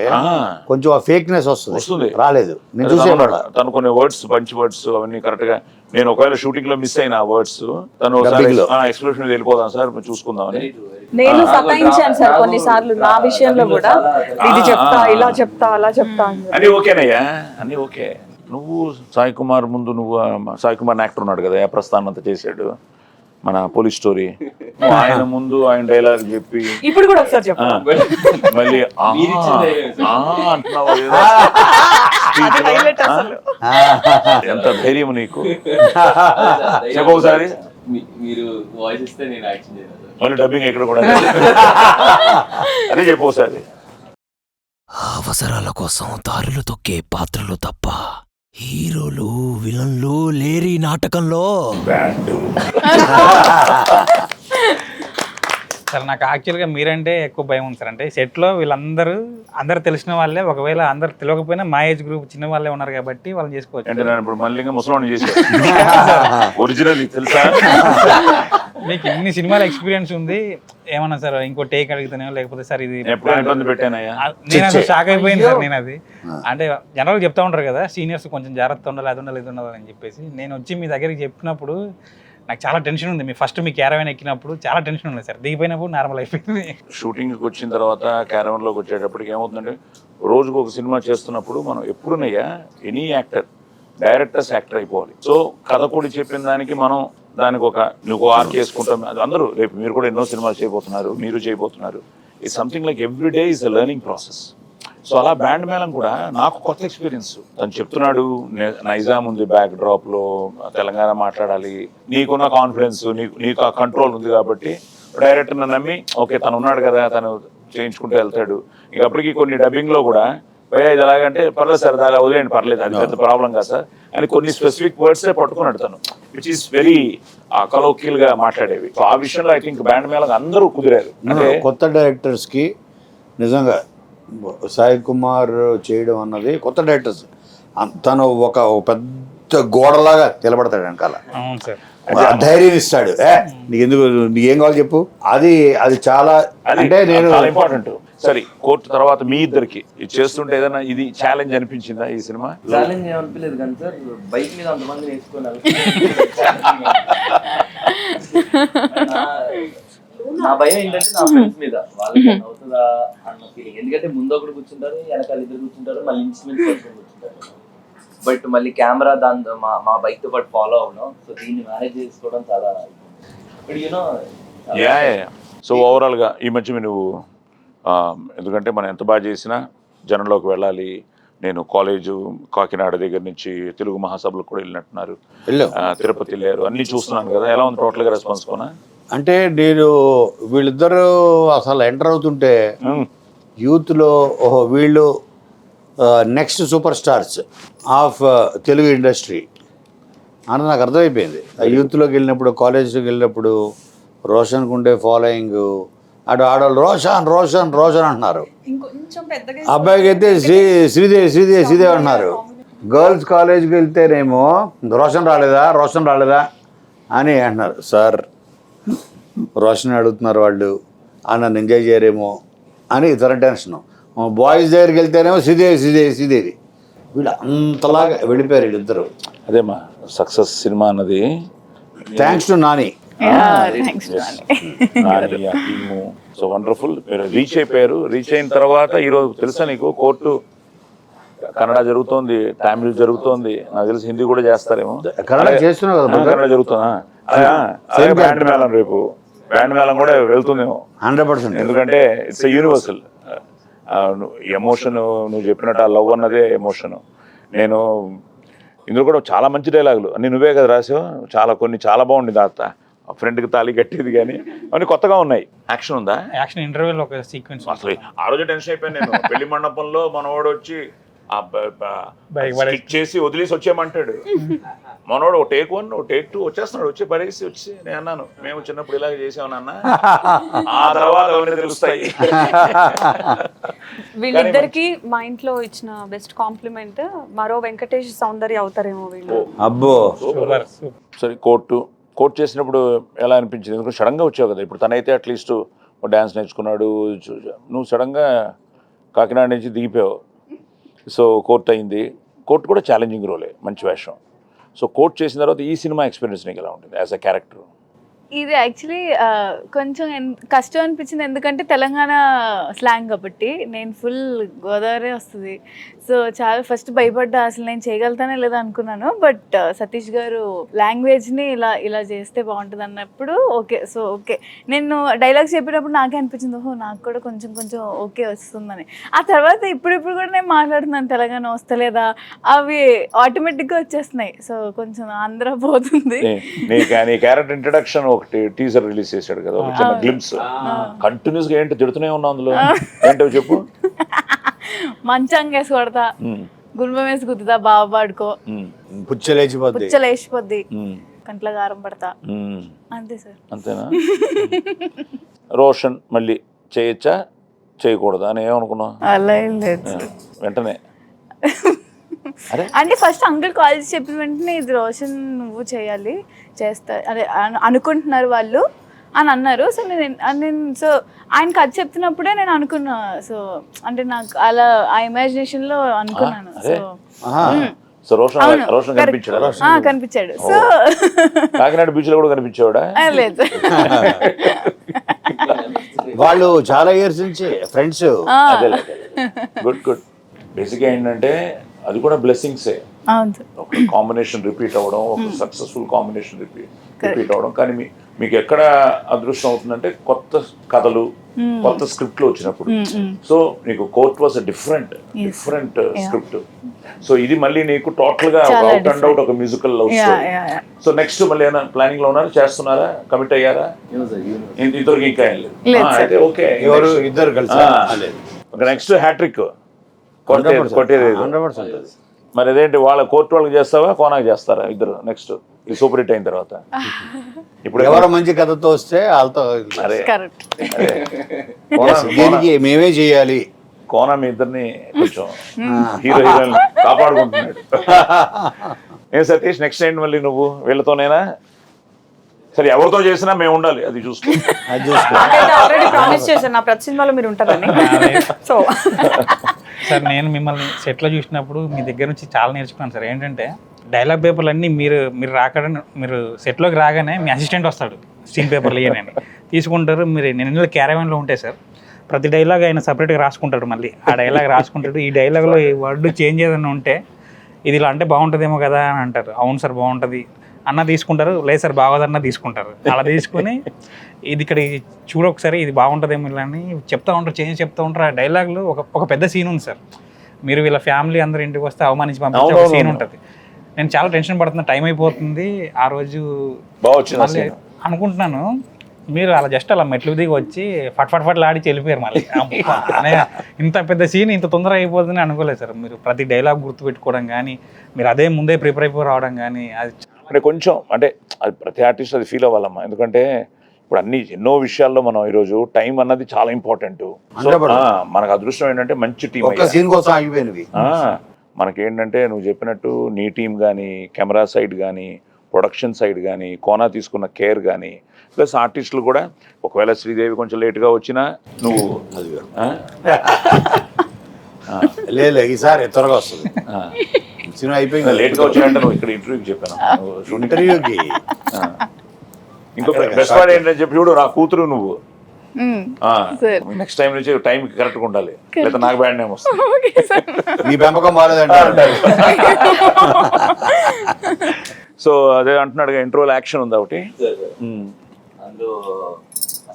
కొంచెం ఆ ఫేక్నెస్ వస్తుంది. రాలేదు, నేను చూసేవాళ్ళ. తను కొన్ని వర్డ్స్ మంచి వర్డ్స్ అవన్నీ కరెక్ట్ గా, నేను ఒకవేళ షూటింగ్ లో మిస్ అయిన ఆ వర్డ్స్ తను ఎక్స్ప్రెషన్ వెళ్ళిపోదాం సార్ చూసుకుందాం అని నేను సతాయించాను సార్ కొన్నిసార్లు నా విషయంలో కూడా, ఇది చెప్తా ఇలా చెప్తా అలా చెప్తా అని. ఓకేనయ్యా అన్ని ఓకే. నువ్వు సాయి కుమార్ ముందు సాయి కుమార్ యాక్టర్ ఉన్నాడు కదా, ప్రస్థానం అంతా చేశాడు మన పోలీస్ స్టోరీ. ఆయన ముందు ఆయన డైలాగ్ చెప్పి ఇప్పుడు కూడా ఒకసారి చెప్పు. మళ్ళీ అంటున్నావు ఎంత ధైర్యం నీకు? చెప్పు ఒకసారి. మీరు వాయిస్ ఇస్తే నేను యాక్షన్ చేయను. మళ్ళీ డబ్బింగ్ ఎక్కడ కూడా అదే చెప్పు ఒకసారి. అవసరాల కోసం దారులు తొక్కే పాత్రలు తప్ప హీరోలు విలన్లు లేరి నాటకంలో. సార్ నాకు యాక్చువల్గా మీరంటే ఎక్కువ భయం ఉంది సార్. అంటే సెట్లో అందరూ తెలిసిన వాళ్ళే, ఒకవేళ అందరు తెలియకపోయినా మా ఏజ్ గ్రూప్ చిన్న వాళ్ళే ఉన్నారు కాబట్టి వాళ్ళని చేసుకోవచ్చు. అంటే నేను ఇప్పుడు మళ్ళీ ముసలాన్ని చేశాను ఒరిజినల్ తెలుసా? మీకు ఇన్ని సినిమాల ఎక్స్పీరియన్స్ ఉంది, ఏమన్నా సార్ ఇంకో టేక్ అడుగుతానే లేకపోతే సార్ ఇది ఇబ్బంది పెట్టానయ్యా? నేను అసలు షాక్ అయిపోయింది సార్. నేను అది అంటే జనరల్గా చెప్తా ఉంటారు కదా సీనియర్స్ కొంచెం జాగ్రత్త ఉండాలి, అది ఉండాలి, ఇది ఉండాలి అని చెప్పేసి. నేను వచ్చి మీ దగ్గరికి చెప్పినప్పుడు నాకు చాలా టెన్షన్ ఉంది. మీ క్యారవాన్ ఎక్కినప్పుడు చాలా టెన్షన్ ఉంది సార్, దిగిపోయినప్పుడు నార్మల్ అయిపోయింది. షూటింగ్కి వచ్చిన తర్వాత క్యారవాన్లోకి వచ్చేటప్పటికి ఏమవుతుందంటే, రోజుకు ఒక సినిమా చేస్తున్నప్పుడు మనం ఎప్పుడునయ్యా ఎనీ యాక్టర్ డైరెక్టర్స్ యాక్టర్ అయిపోవాలి. సో కథ కూడా చెప్పిన దానికి మనం దానికి నువ్వు ఆర్క్ చేసుకుంటాం. అందరూ రేపు మీరు కూడా ఎన్నో సినిమాలు చేయబోతున్నారు, మీరు చేయబోతున్నారు. It's something like every day is a learning process. So అలా బ్యాండ్ మేళం కూడా నాకు కొత్త ఎక్స్పీరియన్స్. తను చెప్తున్నాడు నైజాం ఉంది బ్యాక్ డ్రాప్ లో, తెలంగాణ మాట్లాడాలి, నీకున్న కాన్ఫిడెన్స్, నీకు ఆ కంట్రోల్ ఉంది కాబట్టి డైరెక్టర్ నమ్మి ఓకే తను ఉన్నాడు కదా తను చేయించుకుంటూ వెళ్తాడు. ఇక అప్పటికి కొన్ని డబ్బింగ్ లో కూడా ఇది ఎలాగంటే పర్లేదు సార్ దాని వదిలేండి, పర్లేదు అది పెద్ద ప్రాబ్లం కాదు సార్ అని కొన్ని స్పెసిఫిక్ వర్డ్సే పట్టుకున్నాడు తను, విచ్ ఈస్ వెరీ కలోకియల్ గా మాట్లాడేవి. సో ఆ విషయంలో ఐ థింక్ బ్యాండ్ మేళం అందరూ కుదిరారు. అంటే కొత్త డైరెక్టర్స్ కి నిజంగా సాయి కుమార్ చేయడం అన్నది కొత్త డైరెక్టర్స్ తను ఒక పెద్ద గోడలాగా నిలబడతాడు వెనకాల, ధైర్యం ఇస్తాడు. నీకేం కావాలి చెప్పు, అది చాలా అంటే నేను ఇంపార్టెంట్. సరే కోర్టు తర్వాత మీ ఇద్దరికి ఇది చేస్తుంటే ఏదైనా ఇది ఛాలెంజ్ అనిపించిందా ఈ సినిమా? ఛాలెంజ్ ఏమనిపించలేదు కానీ సార్, బైక్ మీద అంతమంది నేర్చుకున్నారు. నా భయం ఏంటంటే నా ఫ్రెండ్స్ మీద వాళ్ళకి అవుతుందా అన్న ఫీలింగ్. ఎందుకంటే ముందు ఒకటి కూర్చుంటారు, వెనకాల ఇద్దరు కూర్చుంటారు, మళ్ళీ ఇన్స్ట్రుమెంట్స్ పట్టుకొని కూర్చుంటారు. బట్ మళ్ళీ కెమెరా దాని మా బైక్ తో పాటు ఫాలో అవ్వడం, సో దీన్ని మేనేజ్ చేసుకోవడం చాలా. బట్ యూనో సో ఓవరాల్ గా ఈ మధ్య నువ్వు ఎందుకంటే మనం ఎంత బాగా చేసినా జనంలోకి వెళ్ళాలి. నేను కాలేజు కాకినాడ దగ్గర నుంచి తెలుగు మహాసభలకు కూడా వెళ్ళినట్టున్నారు, తిరుపతి వెళ్ళారు, అన్ని చూస్తున్నాను కదా. ఎలా ఉంది టోటల్ గా రెస్పాన్స్ కొనా? అంటే నేను వీళ్ళిద్దరూ అసలు ఎంటర్ అవుతుంటే యూత్లో ఓహో వీళ్ళు next super stars of Telugu industry అని నాకు అర్థమైపోయింది. ఆ యూత్లోకి వెళ్ళినప్పుడు, కాలేజ్లోకి వెళ్ళినప్పుడు రోషన్కు ఉండే ఫాలోయింగ్, అటు ఆడవాళ్ళు రోషన్ రోషన్ రోషన్ అంటున్నారు, అబ్బాయికి అయితే శ్రీదేవి అంటున్నారు. గర్ల్స్ కాలేజ్కి వెళ్తేనేమో రోషన్ రాలేదా అని అంటున్నారు. సార్ రోషన్ అడుగుతున్నారు వాళ్ళు, నన్ను ఎంజాయ్ చేయరేమో అని ఇతర టెన్షన్. బాయ్స్ దగ్గరికి వెళ్తేనేమో శ్రీదేవి వీళ్ళు అంతలాగా వెళ్ళిపోయారు వీళ్ళిద్దరు. అదేమా సక్సెస్ సినిమా అన్నది thanks to Nani. So wonderful. మీరు రీచ్ అయిపోయారు. రీచ్ అయిన తర్వాత ఈరోజు తెలుసా నీకు కోర్టు కన్నడ జరుగుతోంది, తమిళ్ జరుగుతోంది, నాకు తెలిసి హిందీ కూడా చేస్తారేమో. కన్నడ చేస్తున్నావు కదా? కన్నడ జరుగుతుందా? బ్యాండ్ మేళం రేపు బ్యాండ్ మేళం కూడా వెళ్తుందేమో 100%. ఎందుకంటే ఇట్స్ యూనివర్సల్ ఎమోషన్. నువ్వు చెప్పినట్టు ఆ లవ్ అన్నదే ఎమోషన్. నేను ఇందులో కూడా చాలా మంచి డైలాగులు అన్ని నువ్వే కదా రాసావు, కొన్ని చాలా బాగుండింది. ఆ ఫ్రెండ్కి తాళి కట్టేది కానీ అవన్నీ కొత్తగా ఉన్నాయి. యాక్షన్ ఉందా? యాక్షన్ ఇంటర్వ్యూలో ఒక సీక్వెన్స్ అసలు ఆ రోజు టెన్షన్ అయిపోయాను నేను. పెళ్లి మండపంలో మనవాడు వచ్చి skit చేసి వదిలేసి వచ్చేయమంటాడు. మనోడు ఓ టేక్ 1 ఓ టేక్ 2 వచ్చేస్తున్నాడు, వచ్చి పడేసి వచ్చి నేను అన్నాను మేము చిన్నప్పుడు ఇలాగే చేసామన్న, ఆ తర్వాత అవన్నీ తెలుస్తాయి. వీళ్ళిద్దరికి మా ఇంట్లో ఇచ్చిన బెస్ట్ కాంప్లిమెంట్ మరో వెంకటేష్ సౌందర్య అవుతారేమో వీళ్ళు. అబ్బో సరే కోర్ట్ చేసినప్పుడు ఎలా అనిపించింది? ఎందుకంటే సడన్గా వచ్చావు కదా. ఇప్పుడు తనైతే అట్లీస్ట్ డ్యాన్స్ నేర్చుకున్నాడు, నువ్వు సడన్గా కాకినాడ నుంచి దిగిపోయావు. సో కోర్ట్ అయింది. కోర్ట్ కూడా ఛాలెంజింగ్ రోలే, మంచి వేషం. సో కోర్ట్ చేసిన తర్వాత ఈ సినిమా ఎక్స్పీరియన్స్ నీకు ఎలా ఉంటుంది యాజ్ అ క్యారెక్టర్? ఇది యాక్చువల్లీ కొంచెం కష్టం అనిపించింది, ఎందుకంటే తెలంగాణ స్లాంగ్ కాబట్టి. నేను ఫుల్ గోదావరి వస్తుంది, సో చాలా ఫస్ట్ భయపడ్డా, అసలు నేను చేయగలుగుతానే లేదా అనుకున్నాను. బట్ సతీష్ గారు లాంగ్వేజ్ని ఇలా చేస్తే బాగుంటుంది అన్నప్పుడు ఓకే నేను డైలాగ్స్ చెప్పినప్పుడు నాకే అనిపించింది, ఓహో నాకు కూడా కొంచెం ఓకే వస్తుందని. ఆ తర్వాత ఇప్పుడు కూడా నేను మాట్లాడుతున్నాను తెలంగాణ వస్తలేదా, అవి ఆటోమేటిక్గా వచ్చేస్తున్నాయి. సో కొంచెం ఆంధ్ర పోతుంది. నీ క్యారెక్టర్ ఇంట్రడక్షన్ ఒకటి టీజర్ రిలీజ్ చేశాడు కదా, ఒక చిన్న గ్లిమ్స్. కంటిన్యూస్ గా ఏంటి తిడుతూనే ఉన్నావు అందులో, ఏంటో చెప్పు. మంచంగా వేసి కొడతా, గుల్మం వేసి గుద్దుతా, బాబా పాడుకో, పుచ్చలేసిపోద్ది, కంట్ల గారం పడతా, అంతే సార్. అంతేనా? రోషన్ మళ్ళీ చేయొచ్చా చేయకూడదా అని ఏమనుకున్నావు? అలా ఏం లేదు వెంటనే అంటే ఫస్ట్ అంకుల్ కాల్ చేసి చెప్పిన వెంటనే ఇది రోషన్ నువ్వు చేయాలి, చేస్తా అదే అనుకుంటున్నారు వాళ్ళు అని అన్నారు. సో సో ఆయనకి అది చెప్తున్నప్పుడే నేను అనుకున్నా. సో అంటే నాకు అలా ఆ ఇమాజినేషన్ లో అనుకున్నాను. సో రోషన్ కనిపించాడు. సో కాకినాడ బీచ్ లో కూడా కనిపించాడా? లేదు, వాళ్ళు చాలా ఇయర్స్ నుంచి ఫ్రెండ్స్. గుడ్. బేసిక్గా ఏంటంటే అది కూడా బ్లెస్సింగ్సే. ఒక కాంబినేషన్ రిపీట్ అవ్వడం, ఒక సక్సెస్ఫుల్ కాంబినేషన్ రిపీట్ అవ్వడం. కానీ మీకు ఎక్కడ అదృష్టం అవుతుందంటే కొత్త కథలు, కొత్త స్క్రిప్ట్లు వచ్చినప్పుడు. సో నీకు court was different script. So ఇది మళ్ళీ నీకు టోటల్ గా అవుట్ అండ్ అవుట్ ఒక musical love story. So next మళ్ళీ ఏమైనా ప్లానింగ్ లో ఉన్నారా, చేస్తున్నారా, కమిట్ అయ్యారా? ఇద్దరికి ఇంకా అయితే ఓకే, ఇద్దరు కలిసి నెక్స్ట్ హ్యాట్రిక్ కొట్టేది. మరి అదేంటి, వాళ్ళ కోర్టు వాళ్ళకి చేస్తావా, కోనాకి చేస్తారా ఇద్దరు నెక్స్ట్ ఈ సూపర్ హిట్ అయిన తర్వాత? ఇప్పుడు ఎవరో మంచి కథతో వస్తే వాళ్ళతో మేమే చేయాలి. కోన మీ ఇద్దరిని కొంచెం హీరోయిన్ కాపాడుకుంటున్నాడు. ఏం సతీష్, నెక్స్ట్ టైం మళ్ళీ నువ్వు వీళ్ళతోనేనా? సరే ఎవరితో చేసినా మేము ఉండాలి, అది చూసుకో. ఆల్రెడీ ప్రామిస్ చేశాను నా ప్రతి సినిమాలో మీరు ఉంటారని. సో సార్ నేను మిమ్మల్ని సెట్లో చూసినప్పుడు మీ దగ్గర నుంచి చాలా నేర్చుకున్నాను సార్. ఏంటంటే డైలాగ్ పేపర్లు అన్నీ మీరు సెట్లోకి రాగానే మీ అసిస్టెంట్ వస్తాడు, సీన్ పేపర్లు ఇవన్నీ తీసుకుంటారు. మీరు నేను క్యారవాన్లో ఉంటాయి సార్, ప్రతి డైలాగ్ ఆయన సపరేట్గా రాసుకుంటాడు. మళ్ళీ ఆ డైలాగ్ రాసుకుంటాడు. ఈ డైలాగ్లో ఈ వర్డ్ చేంజ్ ఏదైనా ఉంటే ఇది ఇలా అంటే బాగుంటుందేమో కదా అని అంటారు. అవును సార్ బాగుంటుంది అన్న తీసుకుంటారు, లేదు సార్ బాగోదన్న తీసుకుంటారు. అలా తీసుకుని ఇది ఇక్కడ చూడొకసారి ఇది బాగుంటుందేమో ఇలా అని చెప్తా ఉంటారు, చేంజ్ చెప్తూ ఉంటారు. ఆ డైలాగ్లో ఒక పెద్ద సీన్ ఉంది సార్. మీరు వీళ్ళ ఫ్యామిలీ అందరు ఇంటికి వస్తే అవమానించి పంపించే ఒక సీన్ ఉంటుంది. నేను చాలా టెన్షన్ పడుతున్నా, టైం అయిపోతుంది. ఆ రోజు మళ్ళీ అనుకుంటున్నాను మీరు అలా జస్ట్ అలా మెట్లు దిగి వచ్చి ఫట్ ఆడిచి వెళ్ళిపోయారు. మళ్ళీ ఇంత పెద్ద సీన్ ఇంత తొందరగా అయిపోతుందని అనుకోలేదు సార్. మీరు ప్రతి డైలాగ్ గుర్తుపెట్టుకోవడం కానీ, మీరు అదే ముందే ప్రిపేర్ అయిపోయి రావడం కానీ, అది అంటే కొంచెం అంటే అది ప్రతి ఆర్టిస్ట్ అది ఫీల్ అవ్వాలమ్మా. ఎందుకంటే ఇప్పుడు ఎన్నో విషయాల్లో మనం ఈరోజు టైం అన్నది చాలా ఇంపార్టెంట్. మనకు అదృష్టం ఏంటంటే మంచి టీం. మనకేంటంటే నువ్వు చెప్పినట్టు నీ టీం కానీ, కెమెరా సైడ్ కానీ, ప్రొడక్షన్ సైడ్ కానీ, కోనా తీసుకున్న కేర్ కానీ, ప్లస్ ఆర్టిస్టులు కూడా ఒకవేళ శ్రీదేవి కొంచెం లేట్గా వచ్చినా నువ్వు లేదు ఈసారి త్వరగా వస్తుంది. సినిమా అయిపోయింది, లేట్గా వచ్చినంటే నువ్వు ఇక్కడ ఇంటర్వ్యూకి చెప్పాను. ఇంటర్వ్యూకి ఇంకొక బెస్ట్ పార్ట్ ఏంటని చెప్పి చూడు, నా కూతురు నువ్వు నెక్స్ట్ టైం నుంచి టైంకి కరెక్ట్గా ఉండాలి, లేదా నాకు బ్యాడ్ నేమ్ వస్తుంది. మీ పెంపకం బాగాలేదంటే సో అదే అంటున్నాడు ఇంట్రోల్ యాక్షన్ ఉంది ఒకటి, అందులో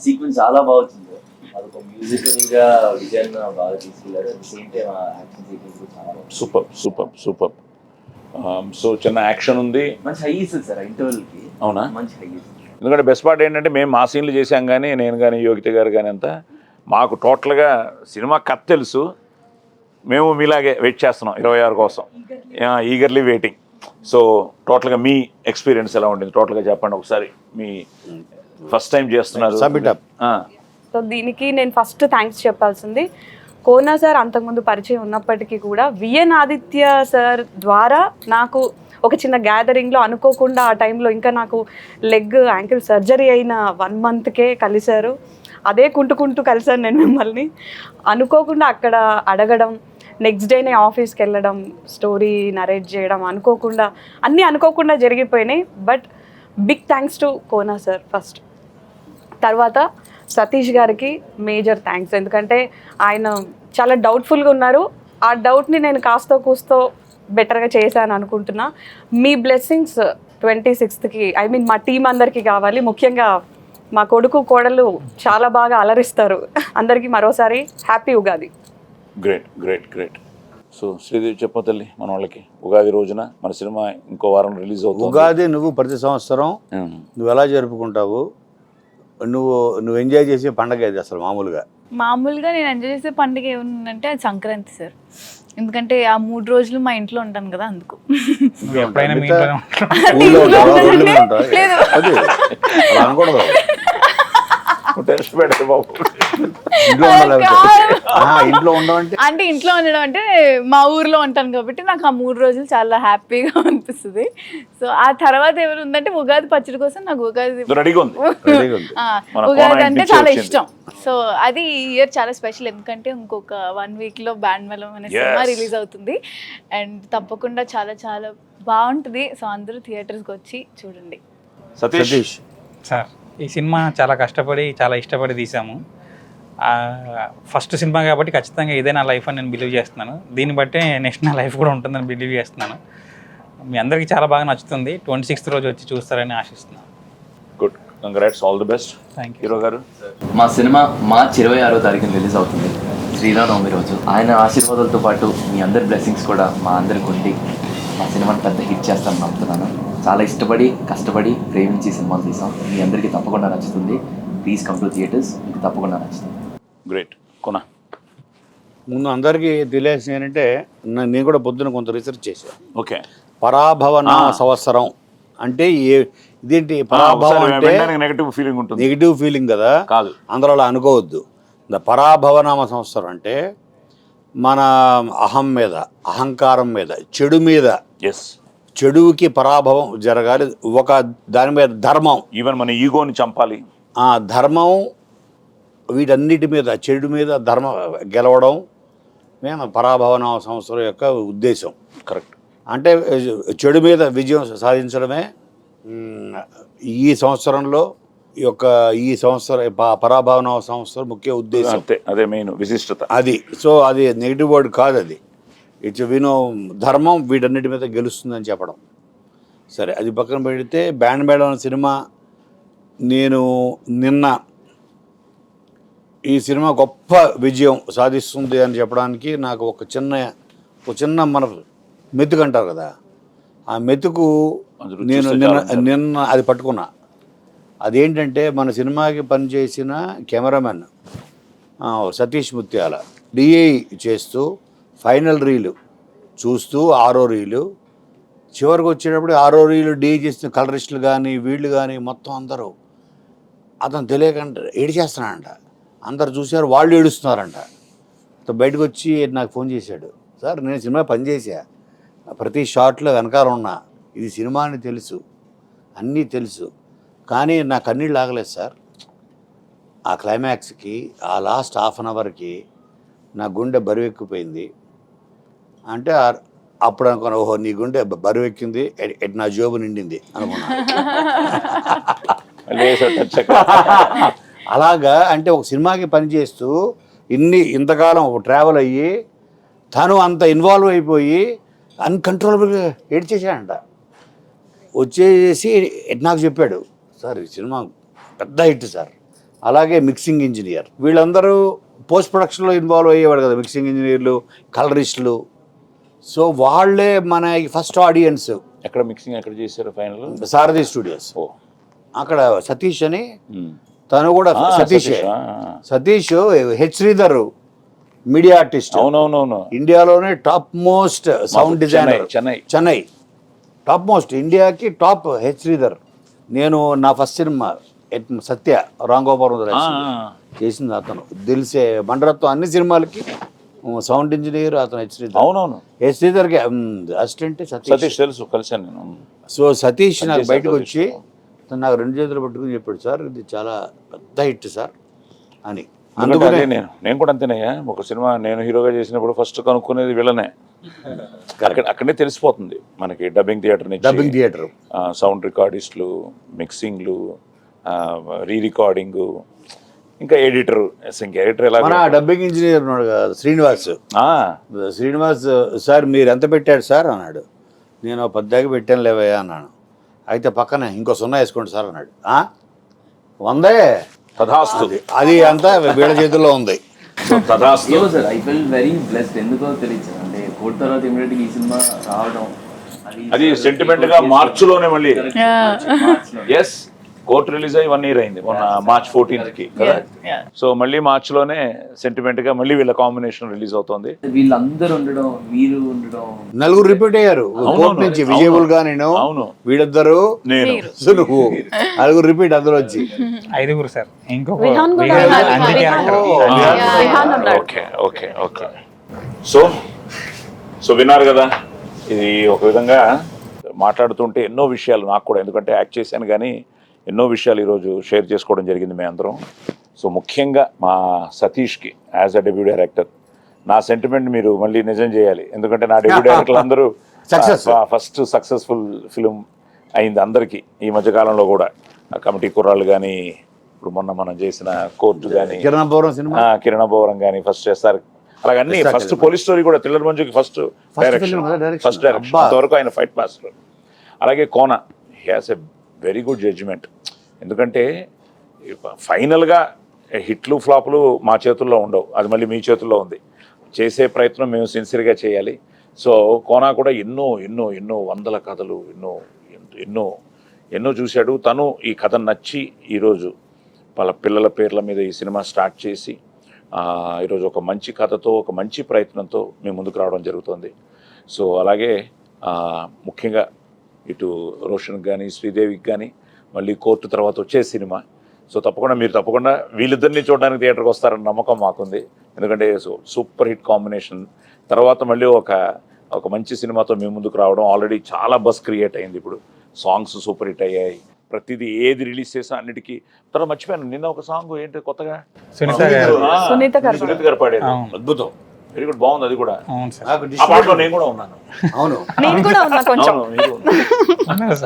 సీక్వెన్స్ చాలా బాగా వచ్చింది. అదొక మ్యూజికల్ గా విజయన్ బాగా తీసుకెళ్లారు. At the same time action sequence చాలా బాగుంది. సూపర్. సో చిన్న యాక్షన్ ఉంది. మంచి హై ఇస్తుంది సార్ ఇంటర్వెల్కి. అవునా? మంచి హై ఇస్తుంది. ఎందుకంటే బెస్ట్ పార్ట్ ఏంటంటే మేము మా సీన్లు చేసాం కానీ నేను కానీ యోగిత గారు కానీ అంతా మాకు టోటల్గా సినిమా కథ తెలుసు. మేము మీలాగే వెయిట్ చేస్తున్నాం 26 కోసం, ఈగర్లీ వెయిటింగ్. సో టోటల్గా మీ ఎక్స్పీరియన్స్ ఎలా ఉంటుంది టోటల్గా చెప్పండి ఒకసారి. మీ ఫస్ట్ టైం చేస్తున్నారు. సో దీనికి నేను ఫస్ట్ థ్యాంక్స్ చెప్పాల్సింది కోనా సార్. అంతకుముందు పరిచయం ఉన్నప్పటికీ కూడా విఎన్ ఆదిత్య సార్ ద్వారా నాకు ఒక చిన్న గ్యాదరింగ్లో అనుకోకుండా ఆ టైంలో ఇంకా నాకు లెగ్ యాంకిల్ సర్జరీ అయిన 1 monthకే కలిశారు. అదే కుంటుకుంటూ కలిసాను నేను మిమ్మల్ని. అనుకోకుండా అక్కడ అడగడం, నెక్స్ట్ డేనే ఆఫీస్కి వెళ్ళడం, స్టోరీ నరేట్ చేయడం, అన్నీ అనుకోకుండా జరిగిపోయినాయి. But big thanks to Kona sir first. తర్వాత సతీష్ గారికి మేజర్ థ్యాంక్స్. ఎందుకంటే ఆయన చాలా డౌట్ఫుల్గా ఉన్నారు. ఆ డౌట్ని నేను కాస్తో కూస్తో బెటర్గా చేశాను అనుకుంటున్నా. మీ బ్లెస్సింగ్స్ 26కి మా టీం అందరికీ కావాలి. ముఖ్యంగా మా కొడుకు కోడలు చాలా బాగా అలరిస్తారు. అందరికీ మరోసారి happy Ugadi. Great great great. So Sridevi చెప్ప తల్లి, మన వాళ్ళకి ఉగాది రోజున మన సినిమా ఇంకో వారం రిలీజ్ అవుతుంది. ఉగాది నువ్వు ప్రతి సంవత్సరం నువ్వు ఎలా జరుపుకుంటావు? నువ్వు ఎంజాయ్ చేసే పండగ ఇది అసలు మామూలుగా నేను ఎంజాయ్ చేసే పండుగ ఏముందంటే అది సంక్రాంతి సార్. ఎందుకంటే ఆ 3 రోజులు మా ఇంట్లో ఉంటాను కదా, అందుకు. ఎప్పుడైనా మీ ఇంట్లోనే అనకూడదు. ఇంట్లో ఉండడం అంటే ఇంట్లో ఉండడం అంటే మా ఊర్లో ఉంటాను కాబట్టి నాకు ఆ 3 రోజులు చాలా హ్యాపీగా అనిపిస్తుంది. సో ఆ తర్వాత ఎవరు ఉందంటే ఉగాది పచ్చడి కోసం నాకు ఉగాది అంటే చాలా ఇష్టం. సో అది ఈ ఇయర్ చాలా స్పెషల్. ఎందుకంటే ఇంకొక 1 weekలో బ్యాండ్ మేళం అనే సినిమా రిలీజ్ అవుతుంది. అండ్ తప్పకుండా చాలా చాలా బాగుంటుంది. సో అందరూ థియేటర్స్కి వచ్చి చూడండి. సతీష్ సార్, ఈ సినిమా చాలా కష్టపడి చాలా ఇష్టపడి తీసాము. ఫస్ట్ సినిమా కాబట్టి ఖచ్చితంగా ఇదే నా లైఫ్ అని నేను బిలీవ్ చేస్తున్నాను. దీన్ని బట్టే నెక్స్ట్ నా లైఫ్ కూడా ఉంటుందని బిలీవ్ చేస్తున్నాను. మీ అందరికీ చాలా బాగా నచ్చుతుంది. 26th రోజు వచ్చి చూస్తారని ఆశిస్తున్నాను. Good, congrats, all the best. Thank you. Hero గారు, మా సినిమా మార్చి 26వ తారీఖున రిలీజ్ అవుతుంది, శ్రీరామనవమి రోజు. ఆయన ఆశీర్వాదాలతో పాటు మీ అందరి బ్లెస్సింగ్స్ కూడా మా అందరికి ఉండి మా సినిమాని పెద్ద హిట్ చేస్తానని నమ్ముతున్నాను. చాలా ఇష్టపడి కష్టపడి ప్రేమించి సినిమాలు తీసాం. మీ అందరికీ తప్పకుండా నచ్చుతుంది. ప్లీజ్ కమ్ టు థియేటర్స్, మీకు తప్పకుండా నచ్చుతుంది. గ్రేట్. కొనా ముందు అందరికీ తెలియాల్సింది ఏంటంటే నేను కూడా పొద్దున కొంత రీసెర్చ్ చేశాను. ఓకే. పరాభవన సంవత్సరం అంటే ఇదేంటి? పరాభవం అంటే నెగిటివ్ ఫీలింగ్ కదా, కాదు, అందరూ అలా అనుకోవద్దు. పరాభవనామ సంవత్సరం అంటే మన అహం మీద, అహంకారం మీద, చెడు మీద, చెడుకి పరాభవం జరగాలి. ఒక దాని మీద ధర్మం, ఈవెన్ మన ఈగోని చంపాలి. ధర్మం వీటన్నిటి మీద, చెడు మీద ధర్మం గెలవడం మేము పరాభవన సంవత్సరం యొక్క ఉద్దేశం. కరెక్ట్. అంటే చెడు మీద విజయం సాధించడమే ఈ సంవత్సరంలో ఈ సంవత్సరం పరాభవన సంవత్సరం ముఖ్య ఉద్దేశం. అదే మెయిన్ విశిష్టత అది. సో అది నెగిటివ్ వర్డ్ కాదు, అది ఇట్స్ ధర్మం వీటన్నిటి మీద గెలుస్తుందని చెప్పడం. సరే, అది పక్కన పెడితే బ్యాండ్ మేళం సినిమా, నేను నిన్న ఈ సినిమా గొప్ప విజయం సాధిస్తుంది అని చెప్పడానికి నాకు ఒక చిన్న మన మెతుకు అంటారు కదా, ఆ మెతుకు నేను నిన్న అది పట్టుకున్నా. అదేంటంటే మన సినిమాకి పనిచేసిన కెమెరామెన్ సతీష్ ముత్యాల డిఐ చేస్తూ ఫైనల్ రీలు చూస్తూ 6వ రీలు చివరికి వచ్చేటప్పుడు 6వ రీలు డిఐ చేసిన కలరిస్టులు కానీ వీళ్ళు కానీ మొత్తం అందరూ అతను తెలియకుండా ఏడిచేస్తున్నాడంట. అందరు చూశారు, వాళ్ళు ఏడుస్తున్నారంట. బయటకు వచ్చి నాకు ఫోన్ చేశాడు, సార్ నేను సినిమా పనిచేసా, ప్రతి షాట్లో వెనకాల ఉన్నా, ఇది సినిమా అని తెలుసు, అన్నీ తెలుసు, కానీ నా కన్నీళ్ళు ఆగలేదు సార్. ఆ క్లైమాక్స్కి, ఆ లాస్ట్ హాఫ్ అన్ అవర్కి నా గుండె బరువెక్కిపోయింది. అంటే అప్పుడు అనుకున్నా, ఓహో నీ గుండె బరువెక్కింది, నా జోబు నిండింది అనుకున్నా. అలాగా అంటే ఒక సినిమాకి పనిచేస్తూ ఇంతకాలం ట్రావెల్ అయ్యి తను అంత ఇన్వాల్వ్ అయిపోయి అన్కంట్రోలబుల్గా ఏడ్చేసాడంట. వచ్చేసి నాకు చెప్పాడు, సార్ ఈ సినిమా పెద్ద హిట్ సార్. అలాగే మిక్సింగ్ ఇంజనీర్, వీళ్ళందరూ పోస్ట్ ప్రొడక్షన్లో ఇన్వాల్వ్ అయ్యేవాడు కదా, మిక్సింగ్ ఇంజనీర్లు, కలరిస్టులు, సో వాళ్ళే మన ఫస్ట్ ఆడియన్స్. ఎక్కడ మిక్సింగ్ ఎక్కడ చేశారు ఫైనల్? సారథి స్టూడియోస్. ఓ అక్కడ సతీష్ అని, తను కూడా Satish. Satish H Sridhar media artist, అవునవునవును, ఇండియాలోనే top most sound designer. Chennai top most, ఇండియాకి టాప్ హెచ్ శ్రీధర్. నేను నా ఫస్ట్ సినిమా సత్య రాంగోపాల్ చేసింది అతను. దిల్సే బండరత్వం అన్ని సినిమాలకి సౌండ్ ఇంజనీర్ అతను హెచ్ శ్రీధర్. అవునవును, హెచ్ శ్రీధర్కి అసిస్టెంట్ సతీష్ తెలుసు, కలిసాను నేను. సో సతీష్ నాకు బయటకు వచ్చి నాకు 2 చేతులు పట్టుకుని చెప్పాడు, సార్ ఇది చాలా పెద్ద హిట్ సార్ అని. అందుకనే నేను కూడా అంతేనయ్యా. ఒక సినిమా నేను హీరోగా చేసినప్పుడు ఫస్ట్ కనుక్కునేది వీళ్ళనే. అక్కడనే తెలిసిపోతుంది మనకి. డబ్బింగ్ థియేటర్, సౌండ్ రికార్డిస్టులు, మిక్సింగ్లు, రీ రికార్డింగ్, ఇంకా ఎడిటర్. ఎలా మన డబ్బింగ్ ఇంజనీర్ ఉన్నాడు కదా శ్రీనివాస్, సార్ మీరు ఎంత పెట్టాడు సార్ అన్నాడు. నేను 10 పెట్టాను లేవయ్యా అన్నాను. అయితే పక్కనే ఇంకో 0 వేసుకోండి సార్ అన్నాడు. 100 తథాస్తు, అది అంతా వీళ్ళ చేతుల్లో ఉంది. ఏమో sir, I feel very blessed. ఎందుకో తెలియదు అంటే కోర్టు తర్వాత ఇమీడియట్గా ఈ సినిమా రావడం అది సెంటిమెంట్ గా మార్చిలోనే మళ్ళీ. ఎస్, కోర్టు రిలీజ్ అయ్యి 1 year అయింది మొన్న March 14th కదా. సో మళ్ళీ మార్చిలోనే సెంటిమెంట్ గా మళ్ళీ వీళ్ళ కాంబినేషన్ రిలీజ్ అవుతుంది. వీళ్ళందరూ ఉండడం, మీరు ఉండడం, 4 రిపీట్ అయ్యారు కోర్టు నుంచి. విజయబుల్ గా నేను, వీళ్ళిద్దరు, నేను, నువ్వు, 4 రిపీట్. అందులో వచ్చి 5 సార్. ఇంకొక విహాన్ కూడా ఓకే ఓకే ఓకే. సో విన్నారు కదా, ఇది ఒక విధంగా మాట్లాడుతుంటే ఎన్నో విషయాలు నాకు కూడా, ఎందుకంటే యాక్ట్ చేశాను కానీ ఎన్నో విషయాలు ఈరోజు షేర్ చేసుకోవడం జరిగింది మేము అందరం. సో ముఖ్యంగా మా సతీష్కి యాజ్ అ డెబ్యూ డైరెక్టర్ నా సెంటిమెంట్ మీరు మళ్ళీ నిజం చేయాలి. ఎందుకంటే నా డెబ్యూ డైరెక్టర్లు అందరూ ఫస్ట్ సక్సెస్ఫుల్ ఫిలిం అయింది అందరికీ ఈ మధ్యకాలంలో కూడా. కమిటీ కుర్రాళ్ళు కానీ, ఇప్పుడు మొన్న మనం చేసిన కోర్టు కానీ, కిరణబోరం కానీ ఫస్ట్ చేస్తారు. అలాగే అన్ని ఫస్ట్ పోలీస్ స్టోరీ కూడా, థ్రిల్లర్ మంజుకి ఫస్ట్ డైరెక్షన్, అంతవరకు ఆయన ఫైట్ మాస్టర్. అలాగే Kona, he has a very good judgement. ఎందుకంటే ఫైనల్గా హిట్లు ఫ్లాపులు మా చేతుల్లో ఉండవు, అది మళ్ళీ మీ చేతుల్లో ఉంది. చేసే ప్రయత్నం మేము సిన్సియర్గా చేయాలి. సో కోనా కూడా ఎన్నో ఎన్నో ఎన్నో వందల కథలు ఎన్నో ఎన్నో ఎన్నో చూశాడు. తను ఈ కథ నచ్చి ఈరోజు వాళ్ళ పిల్లల పేర్ల మీద ఈ సినిమా స్టార్ట్ చేసి ఈరోజు ఒక మంచి కథతో, ఒక మంచి ప్రయత్నంతో మేము ముందుకు రావడం జరుగుతుంది. సో అలాగే ముఖ్యంగా ఇటు రోషన్కి కానీ, శ్రీదేవికి కానీ మళ్ళీ కోర్టు తర్వాత వచ్చే సినిమా. సో తప్పకుండా వీళ్ళిద్దరిని చూడడానికి థియేటర్కి వస్తారన్న నమ్మకం మాకుంది. ఎందుకంటే సూపర్ హిట్ కాంబినేషన్ తర్వాత మళ్ళీ ఒక మంచి సినిమాతో మేము ముందుకు రావడం. ఆల్రెడీ చాలా బస్ క్రియేట్ అయింది. ఇప్పుడు సాంగ్స్ సూపర్ హిట్ అయ్యాయి. ప్రతిదీ ఏది రిలీజ్ చేసా అన్నిటికీ. తర్వాత మర్చిపోయాను, నిన్న ఒక సాంగ్ ఏంటి కొత్తగా సునీత గారు పాడేది, అద్భుతం, వెరీ గుడ్, బాగుంది. అది కూడా నేను కూడా ఉన్నాను. అవును,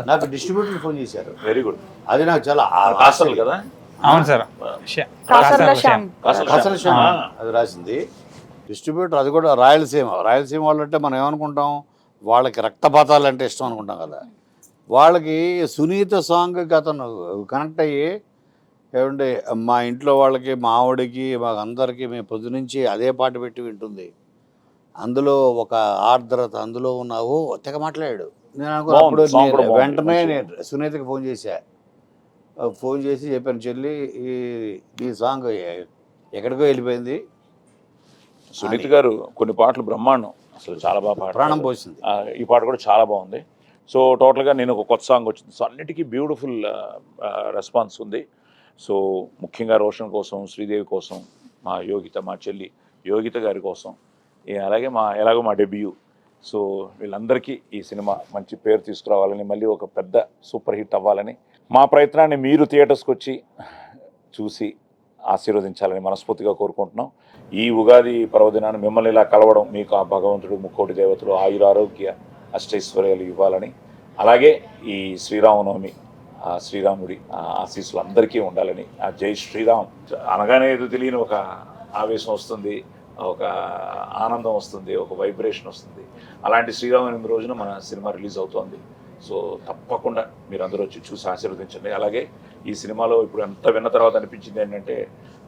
నాకు డిస్ట్రిబ్యూటర్ ఫోన్ చేశారు. Very good. అది నాకు చాలా కాసల్ కదా. అవును సార్, అది రాసింది డిస్ట్రిబ్యూటర్. అది కూడా రాయలసీమ వాళ్ళు అంటే మనం ఏమనుకుంటాం, వాళ్ళకి రక్తపాతాలు అంటే ఇష్టం అనుకుంటాం కదా. వాళ్ళకి సునీత సాంగ్కి అతను కనెక్ట్ అయ్యి, ఏమంటే మా ఇంట్లో వాళ్ళకి, మా ఆవిడకి, మాకు అందరికీ మేము పొద్దునుంచి అదే పాట పెట్టి వింటుంది. అందులో ఒక ఆర్ద్రత అందులో ఉన్నావు తెగ మాట్లాడాడు. నేను అనుకున్నప్పుడు వెంటనే నేను సునీతకి ఫోన్ చేసి చెప్పాను, చెల్లి ఈ సాంగ్ ఎక్కడికో వెళ్ళిపోయింది. సునీత గారు కొన్ని పాటలు బ్రహ్మాండం, అసలు చాలా బాగా పాట, ప్రాణం పోసింది. ఈ పాట కూడా చాలా బాగుంది. సో టోటల్గా నేను ఒక కొత్త సాంగ్ వచ్చింది. సో అన్నిటికీ బ్యూటిఫుల్ రెస్పాన్స్ ఉంది. సో ముఖ్యంగా రోషన్ కోసం, శ్రీదేవి కోసం, మా యోగిత, మా చెల్లి యోగిత గారి కోసం, అలాగే ఎలాగో మా డెబ్యూ. సో వీళ్ళందరికీ ఈ సినిమా మంచి పేరు తీసుకురావాలని, మళ్ళీ ఒక పెద్ద సూపర్ హిట్ అవ్వాలని, మా ప్రయత్నాన్ని మీరు థియేటర్స్కి వచ్చి చూసి ఆశీర్వదించాలని మనస్ఫూర్తిగా కోరుకుంటున్నాం. ఈ ఉగాది పర్వదినాన్ని మిమ్మల్ని ఇలా కలవడం, మీకు ఆ భగవంతుడు, ముక్కోటి దేవతలు ఆయురారోగ్య అష్టైశ్వర్యాలు ఇవ్వాలని, అలాగే ఈ శ్రీరామనవమి శ్రీరాముడి ఆశీస్సులు అందరికీ ఉండాలని, ఆ జై శ్రీరామ్ అనగానే ఏదో తెలియని ఒక ఆవేశం వస్తుంది, ఒక ఆనందం వస్తుంది, ఒక వైబ్రేషన్ వస్తుంది. అలాంటి శ్రీరామనవమి రోజున మన సినిమా రిలీజ్ అవుతోంది. సో తప్పకుండా మీరు అందరూ వచ్చి చూసి ఆశీర్వదించండి. అలాగే ఈ సినిమాలో ఇప్పుడు ఎంత విన్న తర్వాత అనిపించింది ఏంటంటే,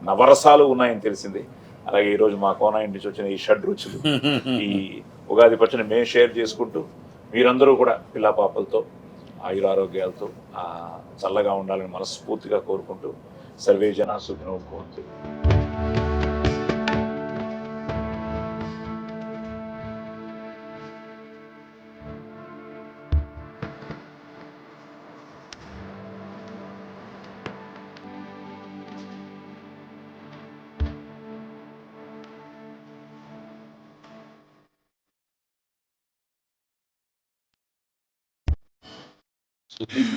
నవరసాలు ఉన్నాయని తెలిసింది. అలాగే ఈరోజు మా కోన ఇంటి నుంచి వచ్చిన ఈ షడ్ రుచులు, ఈ ఉగాది పచ్చడిని మేము షేర్ చేసుకుంటూ మీరందరూ కూడా పిల్ల పాపలతో ఆయురారోగ్యాలతో చల్లగా ఉండాలని మనస్ఫూర్తిగా కోరుకుంటూ సర్వే జన సుఖినో భవంతు.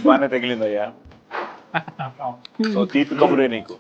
బాగానే తగిలిందయ్యా. సో తీపి కబురే నీకు.